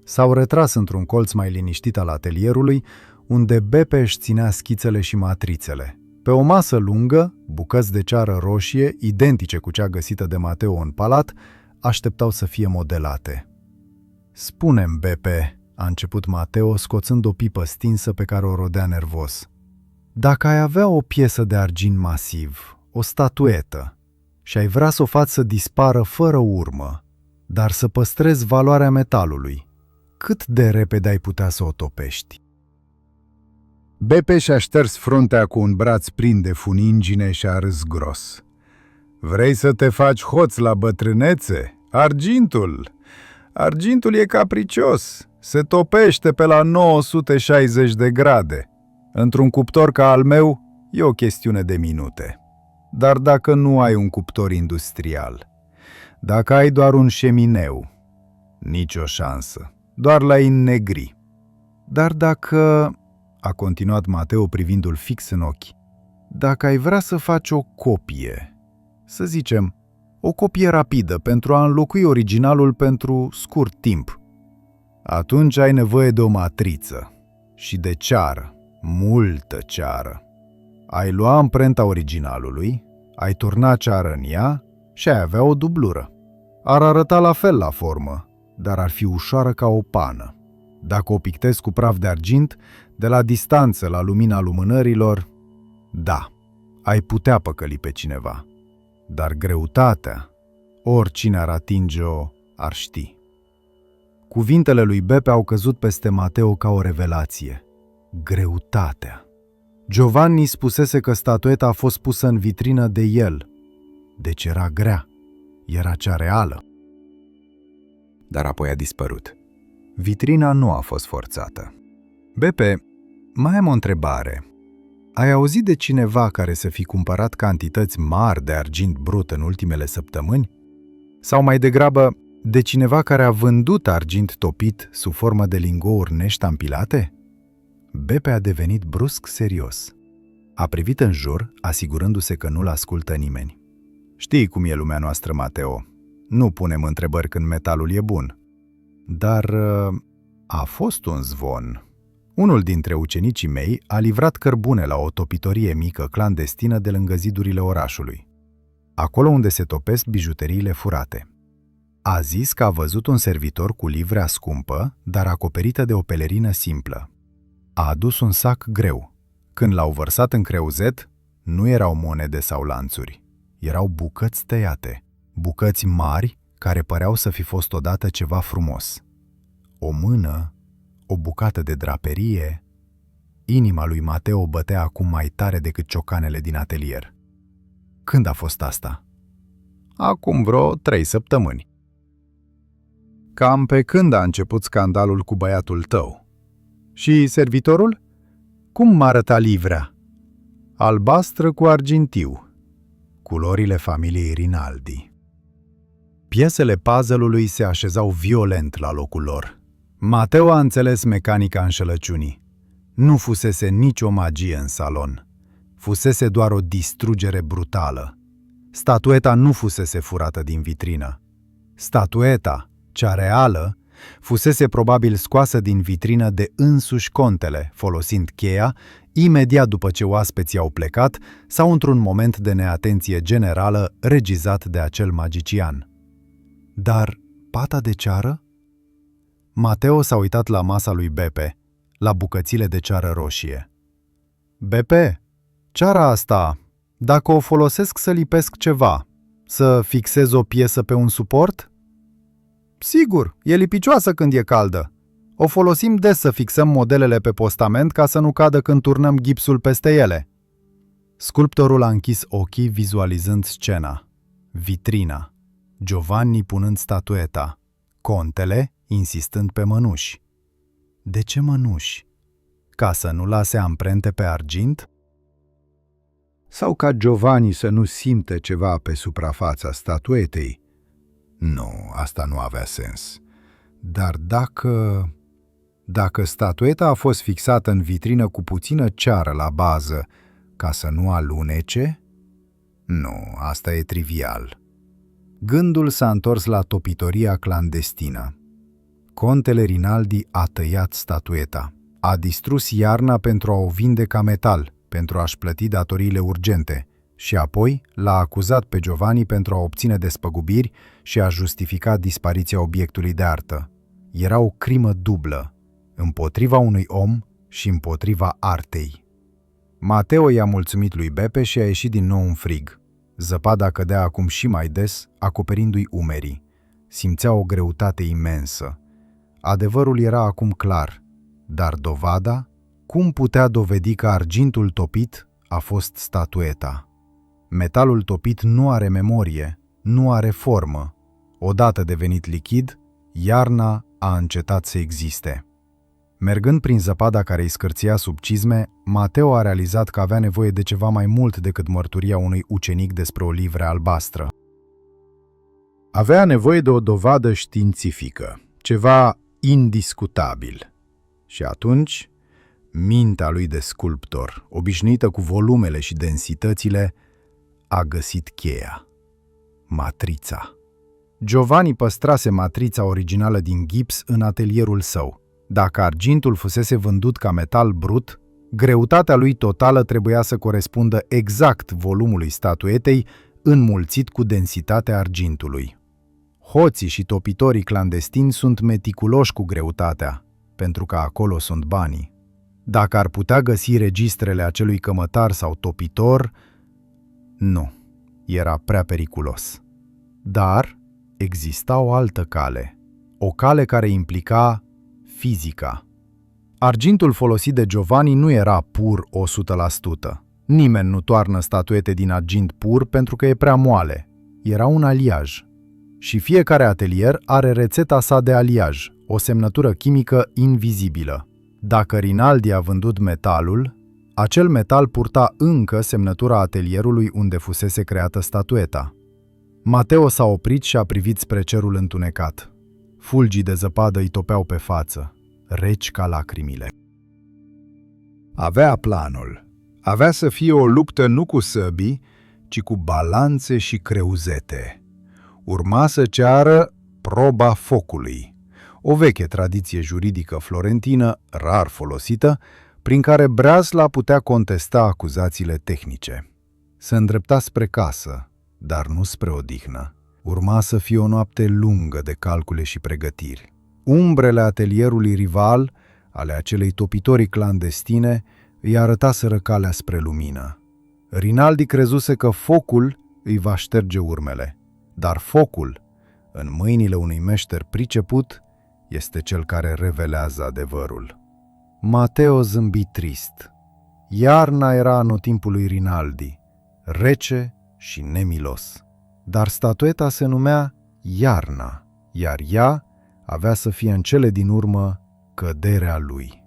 S-au retras într-un colț mai liniștit al atelierului, unde Beppe își ținea schițele și matrițele. Pe o masă lungă, bucăți de ceară roșie, identice cu cea găsită de Mateo în palat, așteptau să fie modelate. „Spune-mi, Beppe," a început Mateo, scoțând o pipă stinsă pe care o rodea nervos. „Dacă ai avea o piesă de argint masiv, o statuetă, și ai vrea să o faci să dispară fără urmă, dar să păstrezi valoarea metalului, cât de repede ai putea să o topești?" Beppe și-a șters fruntea cu un braț plin de funingine și a râs gros. „Vrei să te faci hoț la bătrânețe? Argintul e capricios. Se topește pe la 960 de grade. Într-un cuptor ca al meu, e o chestiune de minute. Dar dacă nu ai un cuptor industrial, dacă ai doar un șemineu, nicio șansă, doar la innegri. Dar dacă," a continuat Mateo privindu-l fix în ochi, „dacă ai vrea să faci o copie, să zicem, o copie rapidă pentru a înlocui originalul pentru scurt timp, atunci ai nevoie de o matriță și de ceară, multă ceară. Ai lua amprenta originalului, ai turna ceară în ea și ai avea o dublură. Ar arăta la fel la formă, dar ar fi ușoară ca o pană. Dacă o pictezi cu praf de argint, de la distanță la lumina lumânărilor, da, ai putea păcăli pe cineva. Dar greutatea, oricine ar atinge-o, ar ști. Cuvintele lui Beppe au căzut peste Mateo ca o revelație. Greutatea. Giovanni spusese că statueta a fost pusă în vitrină de el. Deci era grea. Era cea reală. Dar apoi a dispărut. Vitrina nu a fost forțată. Beppe, mai am o întrebare. Ai auzit de cineva care să fi cumpărat cantități mari de argint brut în ultimele săptămâni? Sau mai degrabă, de cineva care a vândut argint topit sub formă de lingouri neștampilate? Beppe a devenit brusc serios. A privit în jur, asigurându-se că nu-l ascultă nimeni. Știi cum e lumea noastră, Mateo. Nu punem întrebări când metalul e bun. Dar a fost un zvon. Unul dintre ucenicii mei a livrat cărbune la o topitorie mică clandestină de lângă zidurile orașului, acolo unde se topesc bijuteriile furate. A zis că a văzut un servitor cu livrea scumpă, dar acoperită de o pelerină simplă. A adus un sac greu. Când l-au vărsat în creuzet, nu erau monede sau lanțuri. Erau bucăți tăiate, bucăți mari care păreau să fi fost odată ceva frumos. O mână, o bucată de draperie. Inima lui Mateo bătea acum mai tare decât ciocanele din atelier. Când a fost asta? Acum vreo 3 săptămâni. Cam pe când a început scandalul cu băiatul tău? Și servitorul? Cum arăta livrea? Albastră cu argintiu. Culorile familiei Rinaldi. Piesele puzzle-ului se așezau violent la locul lor. Mateo a înțeles mecanica înșelăciunii. Nu fusese nicio magie în salon. Fusese doar o distrugere brutală. Statueta nu fusese furată din vitrină. Statueta, cea reală, fusese probabil scoasă din vitrină de însuși contele, folosind cheia, imediat după ce oaspeții au plecat sau într-un moment de neatenție generală regizat de acel magician. Dar pata de ceară? Mateo s-a uitat la masa lui Beppe, la bucățile de ceară roșie. Beppe, ceara asta, dacă o folosesc să lipesc ceva, să fixez o piesă pe un suport? Sigur, e lipicioasă când e caldă. O folosim des să fixăm modelele pe postament ca să nu cadă când turnăm gipsul peste ele. Sculptorul a închis ochii vizualizând scena. Vitrina. Giovanni punând statueta. Contele insistând pe mănuși. De ce mănuși? Ca să nu lase amprente pe argint? Sau ca Giovanni să nu simte ceva pe suprafața statuetei? Nu, asta nu avea sens. Dar dacă statueta a fost fixată în vitrină cu puțină ceară la bază, ca să nu alunece? Nu, asta e trivial. Gândul s-a întors la topitoria clandestină. Contele Rinaldi a tăiat statueta. A distrus iarna pentru a o vinde ca metal, pentru a-și plăti datoriile urgente, și apoi l-a acuzat pe Giovanni pentru a obține despăgubiri și a justifica dispariția obiectului de artă. Era o crimă dublă, împotriva unui om și împotriva artei. Mateo i-a mulțumit lui Beppe și a ieșit din nou în frig. Zăpada cădea acum și mai des, acoperindu-i umerii. Simțea o greutate imensă. Adevărul era acum clar, dar dovada? Cum putea dovedi că argintul topit a fost statueta? Metalul topit nu are memorie, nu are formă. Odată devenit lichid, iarna a încetat să existe. Mergând prin zăpada care îi scârția sub cizme, Mateo a realizat că avea nevoie de ceva mai mult decât mărturia unui ucenic despre o livră albastră. Avea nevoie de o dovadă științifică, ceva indiscutabil. Și atunci, mintea lui de sculptor, obișnuită cu volumele și densitățile, a găsit cheia. Matrița. Giovanni păstrase matrița originală din gips în atelierul său. Dacă argintul fusese vândut ca metal brut, Greutatea lui totală trebuia să corespundă exact volumului statuetei, înmulțit cu densitatea argintului. Hoții și topitorii clandestini sunt meticuloși cu greutatea, pentru că acolo sunt banii. Dacă ar putea găsi registrele acelui cămătar sau topitor, nu, era prea periculos. Dar exista o altă cale, o cale care implica fizica. Argintul folosit de Giovanni nu era pur 100%. Nimeni nu toarnă statuete din argint pur pentru că e prea moale. Era un aliaj. Și fiecare atelier are rețeta sa de aliaj, o semnătură chimică invizibilă. Dacă Rinaldi a vândut metalul, acel metal purta încă semnătura atelierului unde fusese creată statueta. Mateo s-a oprit și a privit spre cerul întunecat. Fulgii de zăpadă îi topeau pe față, reci ca lacrimile. Avea planul. Avea să fie o luptă nu cu săbii, ci cu balanțe și creuzete. Urma să ceară proba focului, o veche tradiție juridică florentină, rar folosită, prin care Breazla putea contesta acuzațiile tehnice. Se îndrepta spre casă, dar nu spre odihnă. Urma să fie o noapte lungă de calcule și pregătiri. Umbrele atelierului rival, ale acelei topitorii clandestine, îi arătaseră calea spre lumină. Rinaldi crezuse că focul îi va șterge urmele, dar focul, în mâinile unui meșter priceput, este cel care revelează adevărul. Mateo zâmbi trist. Iarna era anotimpul lui Rinaldi, rece și nemilos. Dar statueta se numea Iarna, iar ea avea să fie în cele din urmă căderea lui.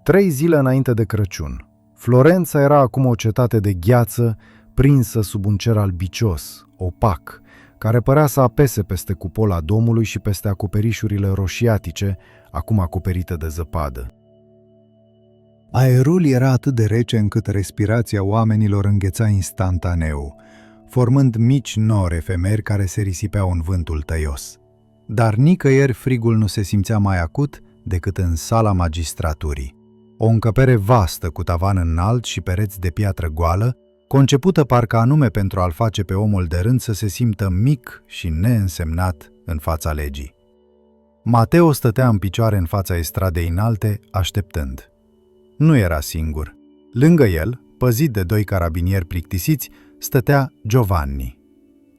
3 zile înainte de Crăciun, Florența era acum o cetate de gheață prinsă sub un cer albicios, opac, care părea să apese peste cupola domului și peste acoperișurile roșiatice, acum acoperite de zăpadă. Aerul era atât de rece încât respirația oamenilor îngheța instantaneu, formând mici nori efemeri care se risipeau în vântul tăios. Dar nicăieri frigul nu se simțea mai acut decât în sala magistraturii. O încăpere vastă cu tavan înalt și pereți de piatră goală, concepută parcă anume pentru a-l face pe omul de rând să se simtă mic și neînsemnat în fața legii. Mateo stătea în picioare în fața estradei înalte, așteptând. Nu era singur. Lângă el, păzit de 2 carabinieri plictisiți, stătea Giovanni.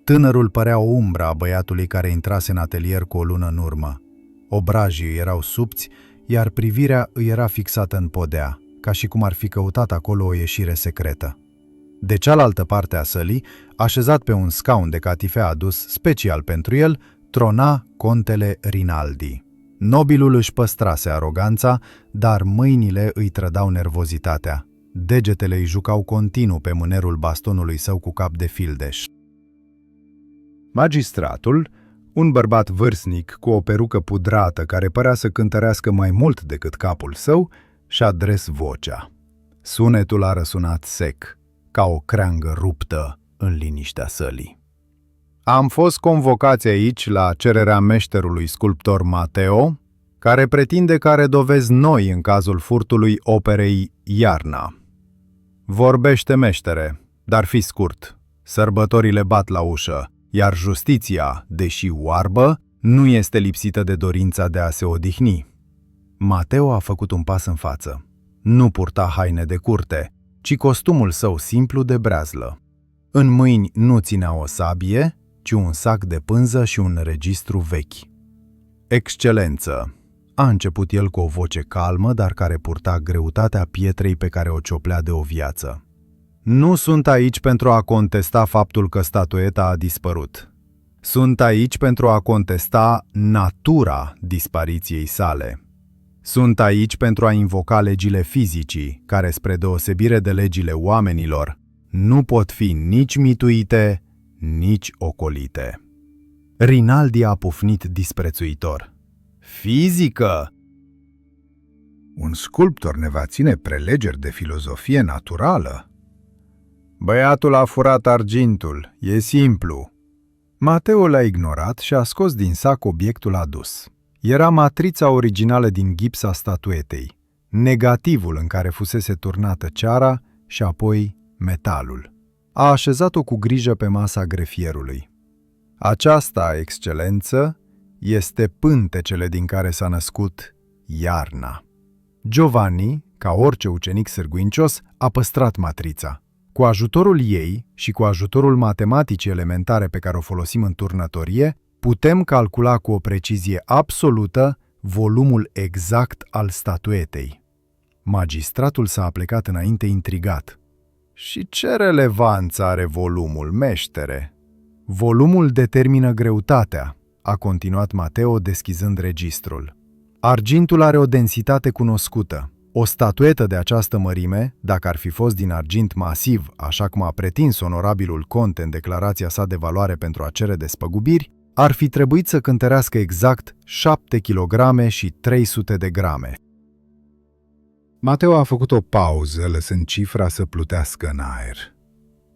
Tânărul părea o umbră a băiatului care intrase în atelier cu o lună în urmă. Obrajii erau subți, iar privirea îi era fixată în podea, ca și cum ar fi căutat acolo o ieșire secretă. De cealaltă parte a sălii, așezat pe un scaun de catifea adus special pentru el, trona contele Rinaldi. Nobilul își păstrase aroganța, dar mâinile îi trădau nervozitatea. Degetele îi jucau continuu pe mânerul bastonului său cu cap de fildeș. Magistratul, un bărbat vârstnic cu o perucă pudrată care părea să cântărească mai mult decât capul său, și-a adres vocea. Sunetul a răsunat sec, ca o creangă ruptă în liniștea sălii. Am fost convocați aici la cererea meșterului sculptor Mateo, care pretinde că are dovezi noi în cazul furtului operei Iarna. Vorbește, meștere, dar fi scurt. Sărbătorile bat la ușă, iar justiția, deși oarbă, nu este lipsită de dorința de a se odihni. Mateo a făcut un pas în față. Nu purta haine de curte, ci costumul său simplu de breazlă. În mâini nu ținea o sabie, ci un sac de pânză și un registru vechi. Excelență, a început el cu o voce calmă, dar care purta greutatea pietrei pe care o cioplea de o viață. Nu sunt aici pentru a contesta faptul că statueta a dispărut. Sunt aici pentru a contesta natura dispariției sale. Sunt aici pentru a invoca legile fizicii, care, spre deosebire de legile oamenilor, nu pot fi nici mituite, nici ocolite. Rinaldi a pufnit disprețuitor. Fizică! Un sculptor ne va ține prelegeri de filozofie naturală? Băiatul a furat argintul, e simplu. Mateo l-a ignorat și a scos din sac obiectul adus. Era matrița originală din gips a statuetei. negativul în care fusese turnată ceara și apoi metalul. A așezat-o cu grijă pe masa grefierului. Aceasta, excelență, este pântecele din care s-a născut iarna. Giovanni, ca orice ucenic sârguincios, a păstrat matrița. Cu ajutorul ei și cu ajutorul matematicii elementare pe care o folosim în turnătorie, putem calcula cu o precizie absolută volumul exact al statuetei. Magistratul s-a aplecat înainte intrigat. Și ce relevanță are volumul, meștere? Volumul determină greutatea, a continuat Mateo deschizând registrul. Argintul are o densitate cunoscută. O statuetă de această mărime, dacă ar fi fost din argint masiv, așa cum a pretins onorabilul conte în declarația sa de valoare pentru a cere despăgubiri, ar fi trebuit să cântărească exact 7 kg și 300 de grame. Mateo a făcut o pauză, lăsând cifra să plutească în aer.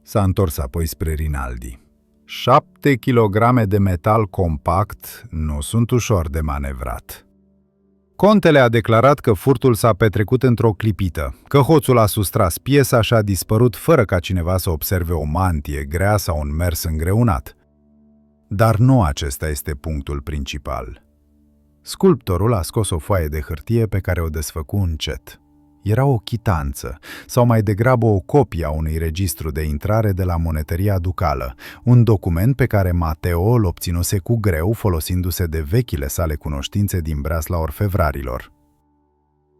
S-a întors apoi spre Rinaldi. 7 kg de metal compact nu sunt ușor de manevrat. Contele a declarat că furtul s-a petrecut într-o clipită, că hoțul a sustras piesa și a dispărut fără ca cineva să observe o mantie grea sau un mers îngreunat. Dar nu acesta este punctul principal. Sculptorul a scos o foaie de hârtie pe care o desfăcu încet. Era o chitanță, sau mai degrabă o copie a unui registru de intrare de la monetăria ducală, un document pe care Mateo îl obținuse cu greu folosindu-se de vechile sale cunoștințe din breasla orfevrarilor.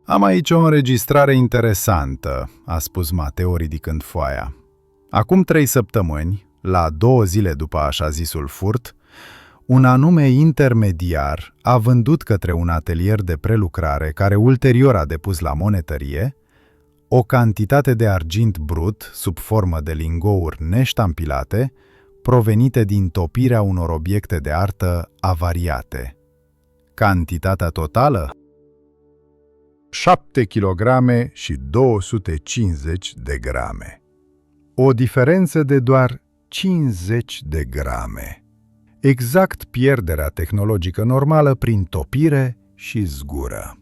Am aici o înregistrare interesantă, a spus Mateo ridicând foaia. Acum 3 săptămâni, la 2 zile după așa zisul furt, un anume intermediar a vândut către un atelier de prelucrare care ulterior a depus la monetărie o cantitate de argint brut sub formă de lingouri neștampilate provenite din topirea unor obiecte de artă avariate. Cantitatea totală? 7 kg și 250 de grame. O diferență de doar 50 de grame. Exact pierderea tehnologică normală prin topire și zgură.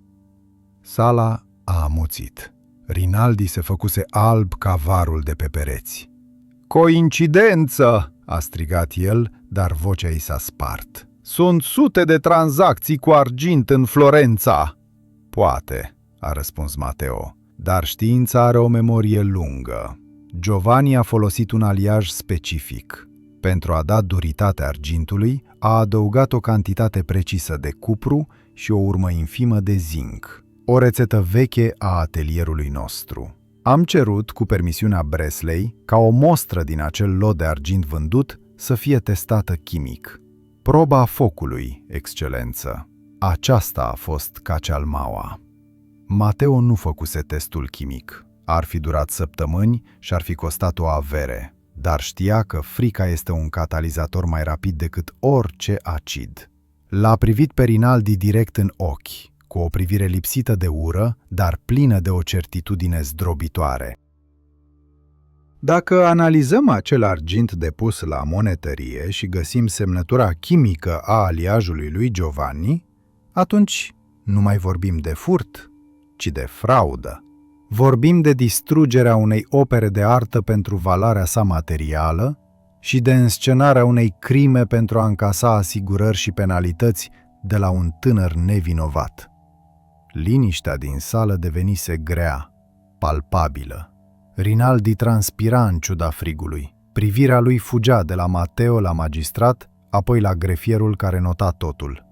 Sala a amuțit. Rinaldi se făcuse alb ca varul de pe pereți. Coincidență, a strigat el, dar vocea i s-a spart. Sunt sute de tranzacții cu argint în Florența. Poate, a răspuns Mateo, dar știința are o memorie lungă. Giovanni a folosit un aliaj specific. Pentru a da duritate argintului, a adăugat o cantitate precisă de cupru și o urmă infimă de zinc. O rețetă veche a atelierului nostru. Am cerut, cu permisiunea Breslei, ca o mostră din acel lot de argint vândut să fie testată chimic. Proba focului, excelență. Aceasta a fost cacealmaua. Mateo nu făcuse testul chimic. Ar fi durat săptămâni și ar fi costat o avere. Dar știa că frica este un catalizator mai rapid decât orice acid. L-a privit pe Rinaldi direct în ochi, cu o privire lipsită de ură, dar plină de o certitudine zdrobitoare. Dacă analizăm acel argint depus la monetărie și găsim semnătura chimică a aliajului lui Giovanni, atunci nu mai vorbim de furt, ci de fraudă. Vorbim de distrugerea unei opere de artă pentru valoarea sa materială și de înscenarea unei crime pentru a încasa asigurări și penalități de la un tânăr nevinovat. Liniștea din sală devenise grea, palpabilă. Rinaldi transpira în ciuda frigului. Privirea lui fugea de la Mateo la magistrat, apoi la grefierul care nota totul.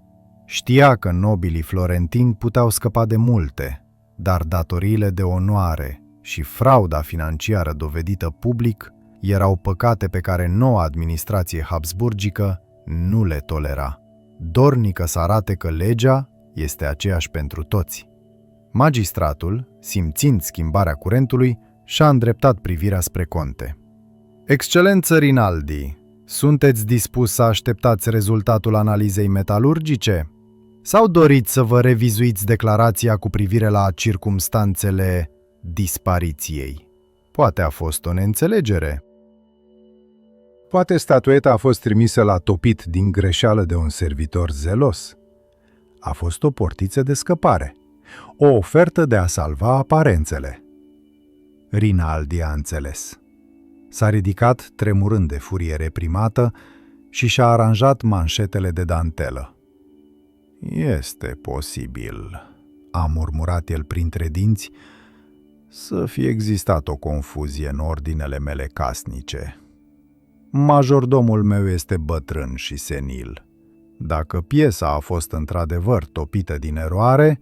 Știa că nobilii florentini puteau scăpa de multe, dar datoriile de onoare și frauda financiară dovedită public erau păcate pe care noua administrație habsburgică nu le tolera, dornică să arate că legea este aceeași pentru toți. Magistratul, simțind schimbarea curentului, și-a îndreptat privirea spre conte. Excelență Rinaldi, sunteți dispus să așteptați rezultatul analizei metalurgice? Sau doriți să vă revizuiți declarația cu privire la circumstanțele dispariției? Poate a fost o neînțelegere. Poate statueta a fost trimisă la topit din greșeală de un servitor zelos. A fost o portiță de scăpare. O ofertă de a salva aparențele. Rinaldi a înțeles. S-a ridicat tremurând de furie reprimată și și-a aranjat manșetele de dantelă. Este posibil, a murmurat el printre dinți, să fie existat o confuzie în ordinele mele casnice. Majordomul meu este bătrân și senil. Dacă piesa a fost într-adevăr topită din eroare,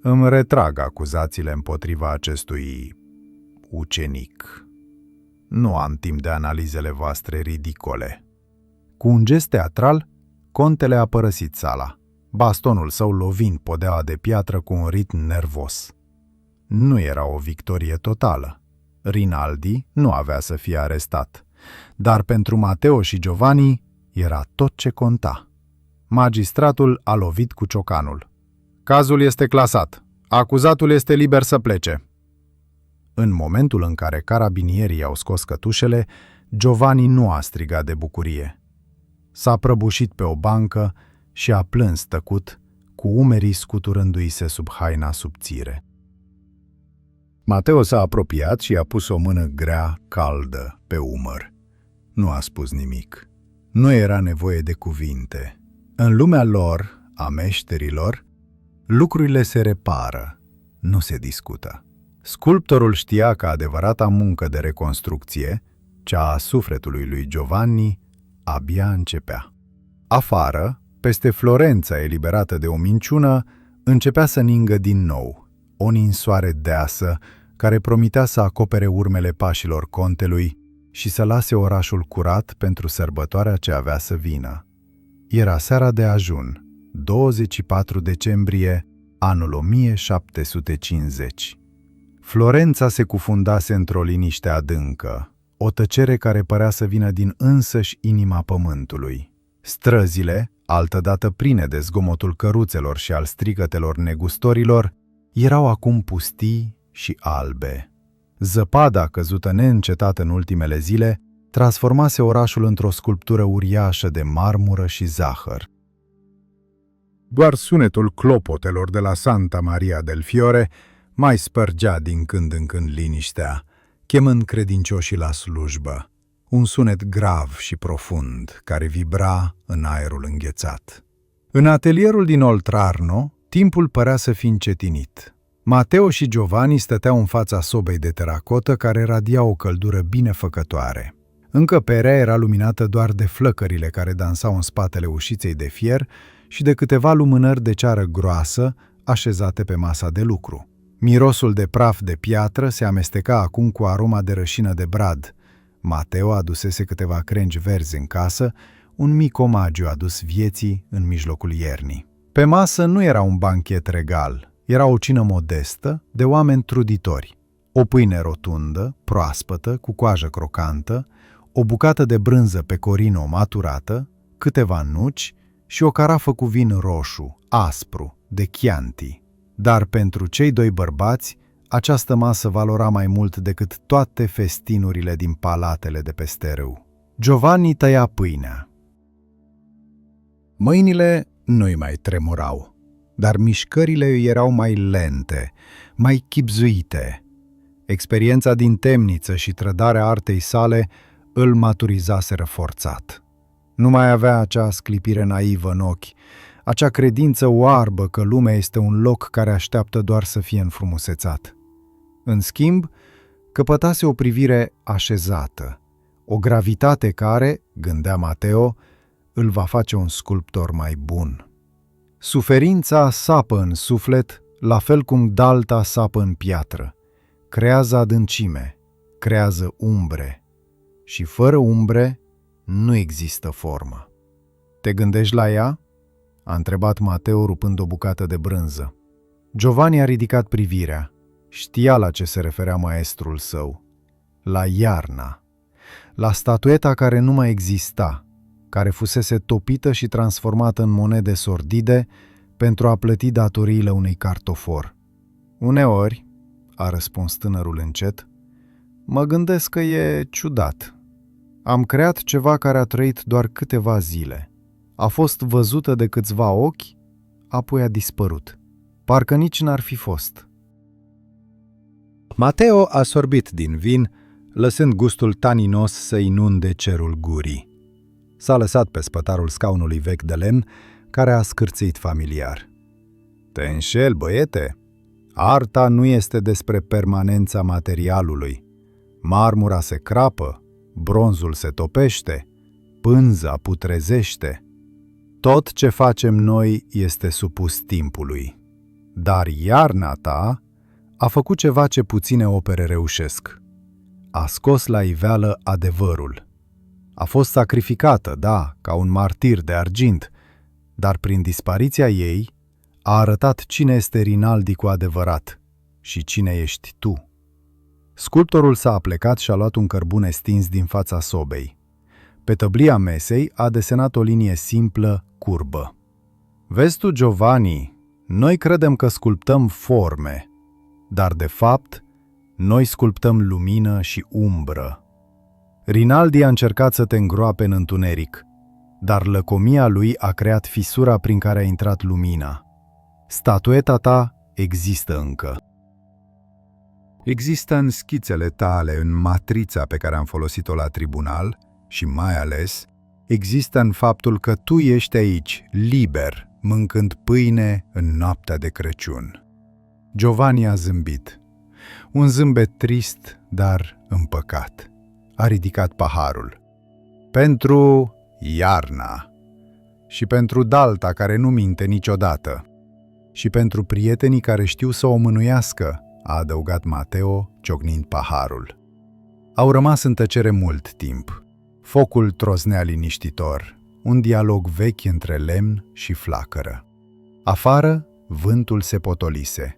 îmi retrag acuzațiile împotriva acestui ucenic. Nu am timp de analizele voastre ridicole. Cu un gest teatral, contele a părăsit sala, bastonul său lovind podeaua de piatră cu un ritm nervos. Nu era o victorie totală. Rinaldi nu avea să fie arestat, dar pentru Mateo și Giovanni era tot ce conta. Magistratul a lovit cu ciocanul. Cazul este clasat. Acuzatul este liber să plece. În momentul în care carabinierii au scos cătușele, Giovanni nu a strigat de bucurie. S-a prăbușit pe o bancă și a plâns tăcut, cu umerii scuturându-i se sub haina subțire. Mateo s-a apropiat și a pus o mână grea, caldă, pe umăr. Nu a spus nimic. Nu era nevoie de cuvinte. În lumea lor, a meșterilor, lucrurile se repară, nu se discută. Sculptorul știa că adevărata muncă de reconstrucție, cea a sufletului lui Giovanni, abia începea. Afară, peste Florența eliberată de o minciună, începea să ningă din nou, o ninsoare deasă care promitea să acopere urmele pașilor contelui și să lase orașul curat pentru sărbătoarea ce avea să vină. Era seara de ajun, 24 decembrie, anul 1750. Florența se cufundase într-o liniște adâncă, o tăcere care părea să vină din însăși inima pământului. Străzile, altădată pline de zgomotul căruțelor și al strigătelor negustorilor, erau acum pustii și albe. Zăpada, căzută neîncetat în ultimele zile, transformase orașul într-o sculptură uriașă de marmură și zahăr. Doar sunetul clopotelor de la Santa Maria del Fiore mai spărgea din când în când liniștea, chemând credincioșii la slujbă. Un sunet grav și profund, care vibra în aerul înghețat. În atelierul din Oltrarno, timpul părea să fi încetinit. Mateo și Giovanni stăteau în fața sobei de teracotă care radia o căldură binefăcătoare. Încăperea era luminată doar de flăcările care dansau în spatele ușiței de fier și de câteva lumânări de ceară groasă așezate pe masa de lucru. Mirosul de praf de piatră se amesteca acum cu aroma de rășină de brad. Mateo adusese câteva crengi verzi în casă, un mic omagiu adus vieții în mijlocul iernii. Pe masă nu era un banchet regal, era o cină modestă de oameni truditori. O pâine rotundă, proaspătă, cu coajă crocantă, o bucată de brânză pecorino maturată, câteva nuci și o carafă cu vin roșu, aspru, de Chianti. Dar pentru cei doi bărbați, această masă valora mai mult decât toate festinurile din palatele de peste râu. Giovanni tăia pâinea. Mâinile nu-i mai tremurau, dar mișcările erau mai lente, mai chibzuite. Experiența din temniță și trădarea artei sale îl maturizaseră forțat. Nu mai avea acea sclipire naivă în ochi, acea credință oarbă că lumea este un loc care așteaptă doar să fie înfrumusețat. În schimb, căpătase o privire așezată, o gravitate care, gândea Mateo, îl va face un sculptor mai bun. Suferința sapă în suflet, la fel cum dalta sapă în piatră. Creează adâncime, creează umbre și fără umbre nu există formă. Te gândești la ea? A întrebat Mateo rupând o bucată de brânză. Giovanni a ridicat privirea. Știa la ce se referea maestrul său. La iarna. La statueta care nu mai exista, care fusese topită și transformată în monede sordide pentru a plăti datoriile unui cartofor. Uneori, a răspuns tânărul încet, mă gândesc că e ciudat. Am creat ceva care a trăit doar câteva zile. A fost văzută de câțiva ochi, apoi a dispărut. parcă nici n-ar fi fost. Mateo a sorbit din vin, lăsând gustul taninos să inunde cerul gurii. S-a lăsat pe spătarul scaunului vechi de lemn, care a scârțit familiar. Te înșel, băiete? Arta nu este despre permanența materialului. Marmura se crapă, bronzul se topește, pânza putrezește. Tot ce facem noi este supus timpului. Dar iarna ta a făcut ceva ce puține opere reușesc. A scos la iveală adevărul. A fost sacrificată, da, ca un martir de argint, dar prin dispariția ei a arătat cine este Rinaldi cu adevărat și cine ești tu. Sculptorul s-a aplecat și a luat un cărbune stins din fața sobei. Pe tăblia mesei a desenat o linie simplă, curbă. Vezi tu, Giovanni, noi credem că sculptăm forme, dar de fapt, noi sculptăm lumină și umbră. Rinaldi a încercat să te îngroape în întuneric, dar lăcomia lui a creat fisura prin care a intrat lumina. Statueta ta există încă. Există în schițele tale, în matrița pe care am folosit-o la tribunal și mai ales, există în faptul că tu ești aici, liber, mâncând pâine în noaptea de Crăciun. Giovanni a zâmbit. Un zâmbet trist, dar împăcat. A ridicat paharul. Pentru iarna. Și pentru Dalta, care nu minte niciodată. Și pentru prietenii care știu să o mânuiască, a adăugat Mateo, ciocnind paharul. Au rămas în tăcere mult timp. Focul trosnea liniștitor, un dialog vechi între lemn și flacără. Afară, vântul se potolise.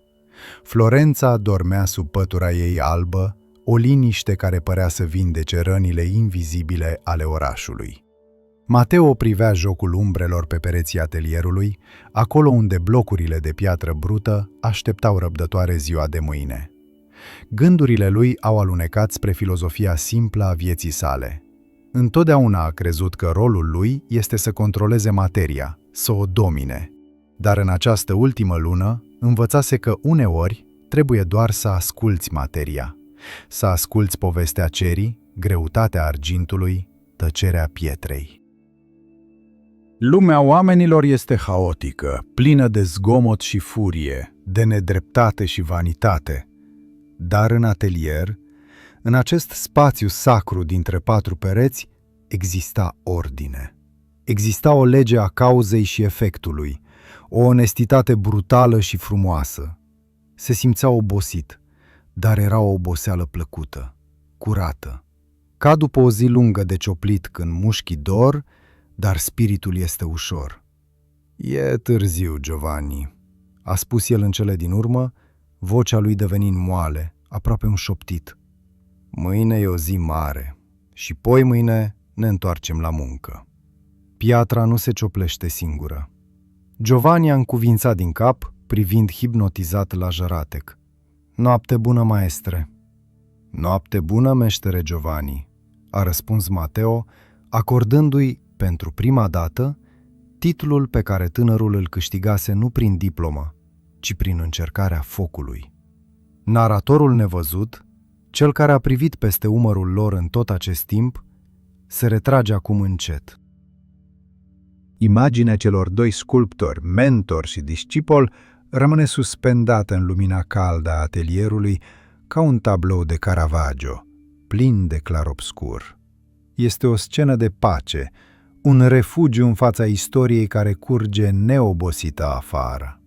Florența dormea sub pătura ei albă, o liniște care părea să vindece rănile invizibile ale orașului. Mateo privea jocul umbrelor pe pereții atelierului, acolo unde blocurile de piatră brută așteptau răbdătoare ziua de mâine. Gândurile lui au alunecat spre filozofia simplă a vieții sale. Întotdeauna a crezut că rolul lui este să controleze materia, să o domine. Dar în această ultimă lună învățase că uneori trebuie doar să asculți materia, să asculți povestea cerii, greutatea argintului, tăcerea pietrei. Lumea oamenilor este haotică, plină de zgomot și furie, de nedreptate și vanitate. Dar în atelier, în acest spațiu sacru dintre patru pereți, exista ordine. Exista o lege a cauzei și efectului, o onestitate brutală și frumoasă. Se simțea obosit, dar era o oboseală plăcută, curată. Ca după o zi lungă de cioplit când mușchii dor, dar spiritul este ușor. E târziu, Giovanni, a spus el în cele din urmă, vocea lui devenind moale, aproape un șoptit. Mâine e o zi mare și poi mâine ne întoarcem la muncă. Piatra nu se cioplește singură. Giovanni a încuvințat din cap, privind hipnotizat la Jăratec. Noapte bună, maestre. Noapte bună, meștere Giovanni, a răspuns Mateo, acordându-i, pentru prima dată, titlul pe care tânărul îl câștigase nu prin diplomă, ci prin încercarea focului. Naratorul nevăzut, cel care a privit peste umărul lor în tot acest timp, se retrage acum încet. Imaginea celor doi sculptori, mentor și discipol, rămâne suspendată în lumina caldă a atelierului ca un tablou de Caravaggio, plin de clarobscur. Este o scenă de pace, un refugiu în fața istoriei care curge neobosită afară.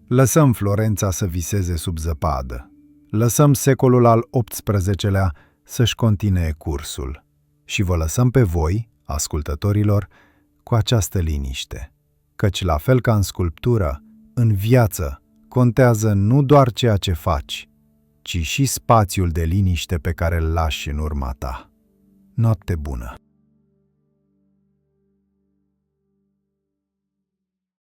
Lăsăm Florența să viseze sub zăpadă. Lăsăm secolul al XVIII-lea să-și continue cursul. Și vă lăsăm pe voi, ascultătorilor, cu această liniște. Căci la fel ca în sculptură, în viață, contează nu doar ceea ce faci, ci și spațiul de liniște pe care îl lași în urma ta. Noapte bună!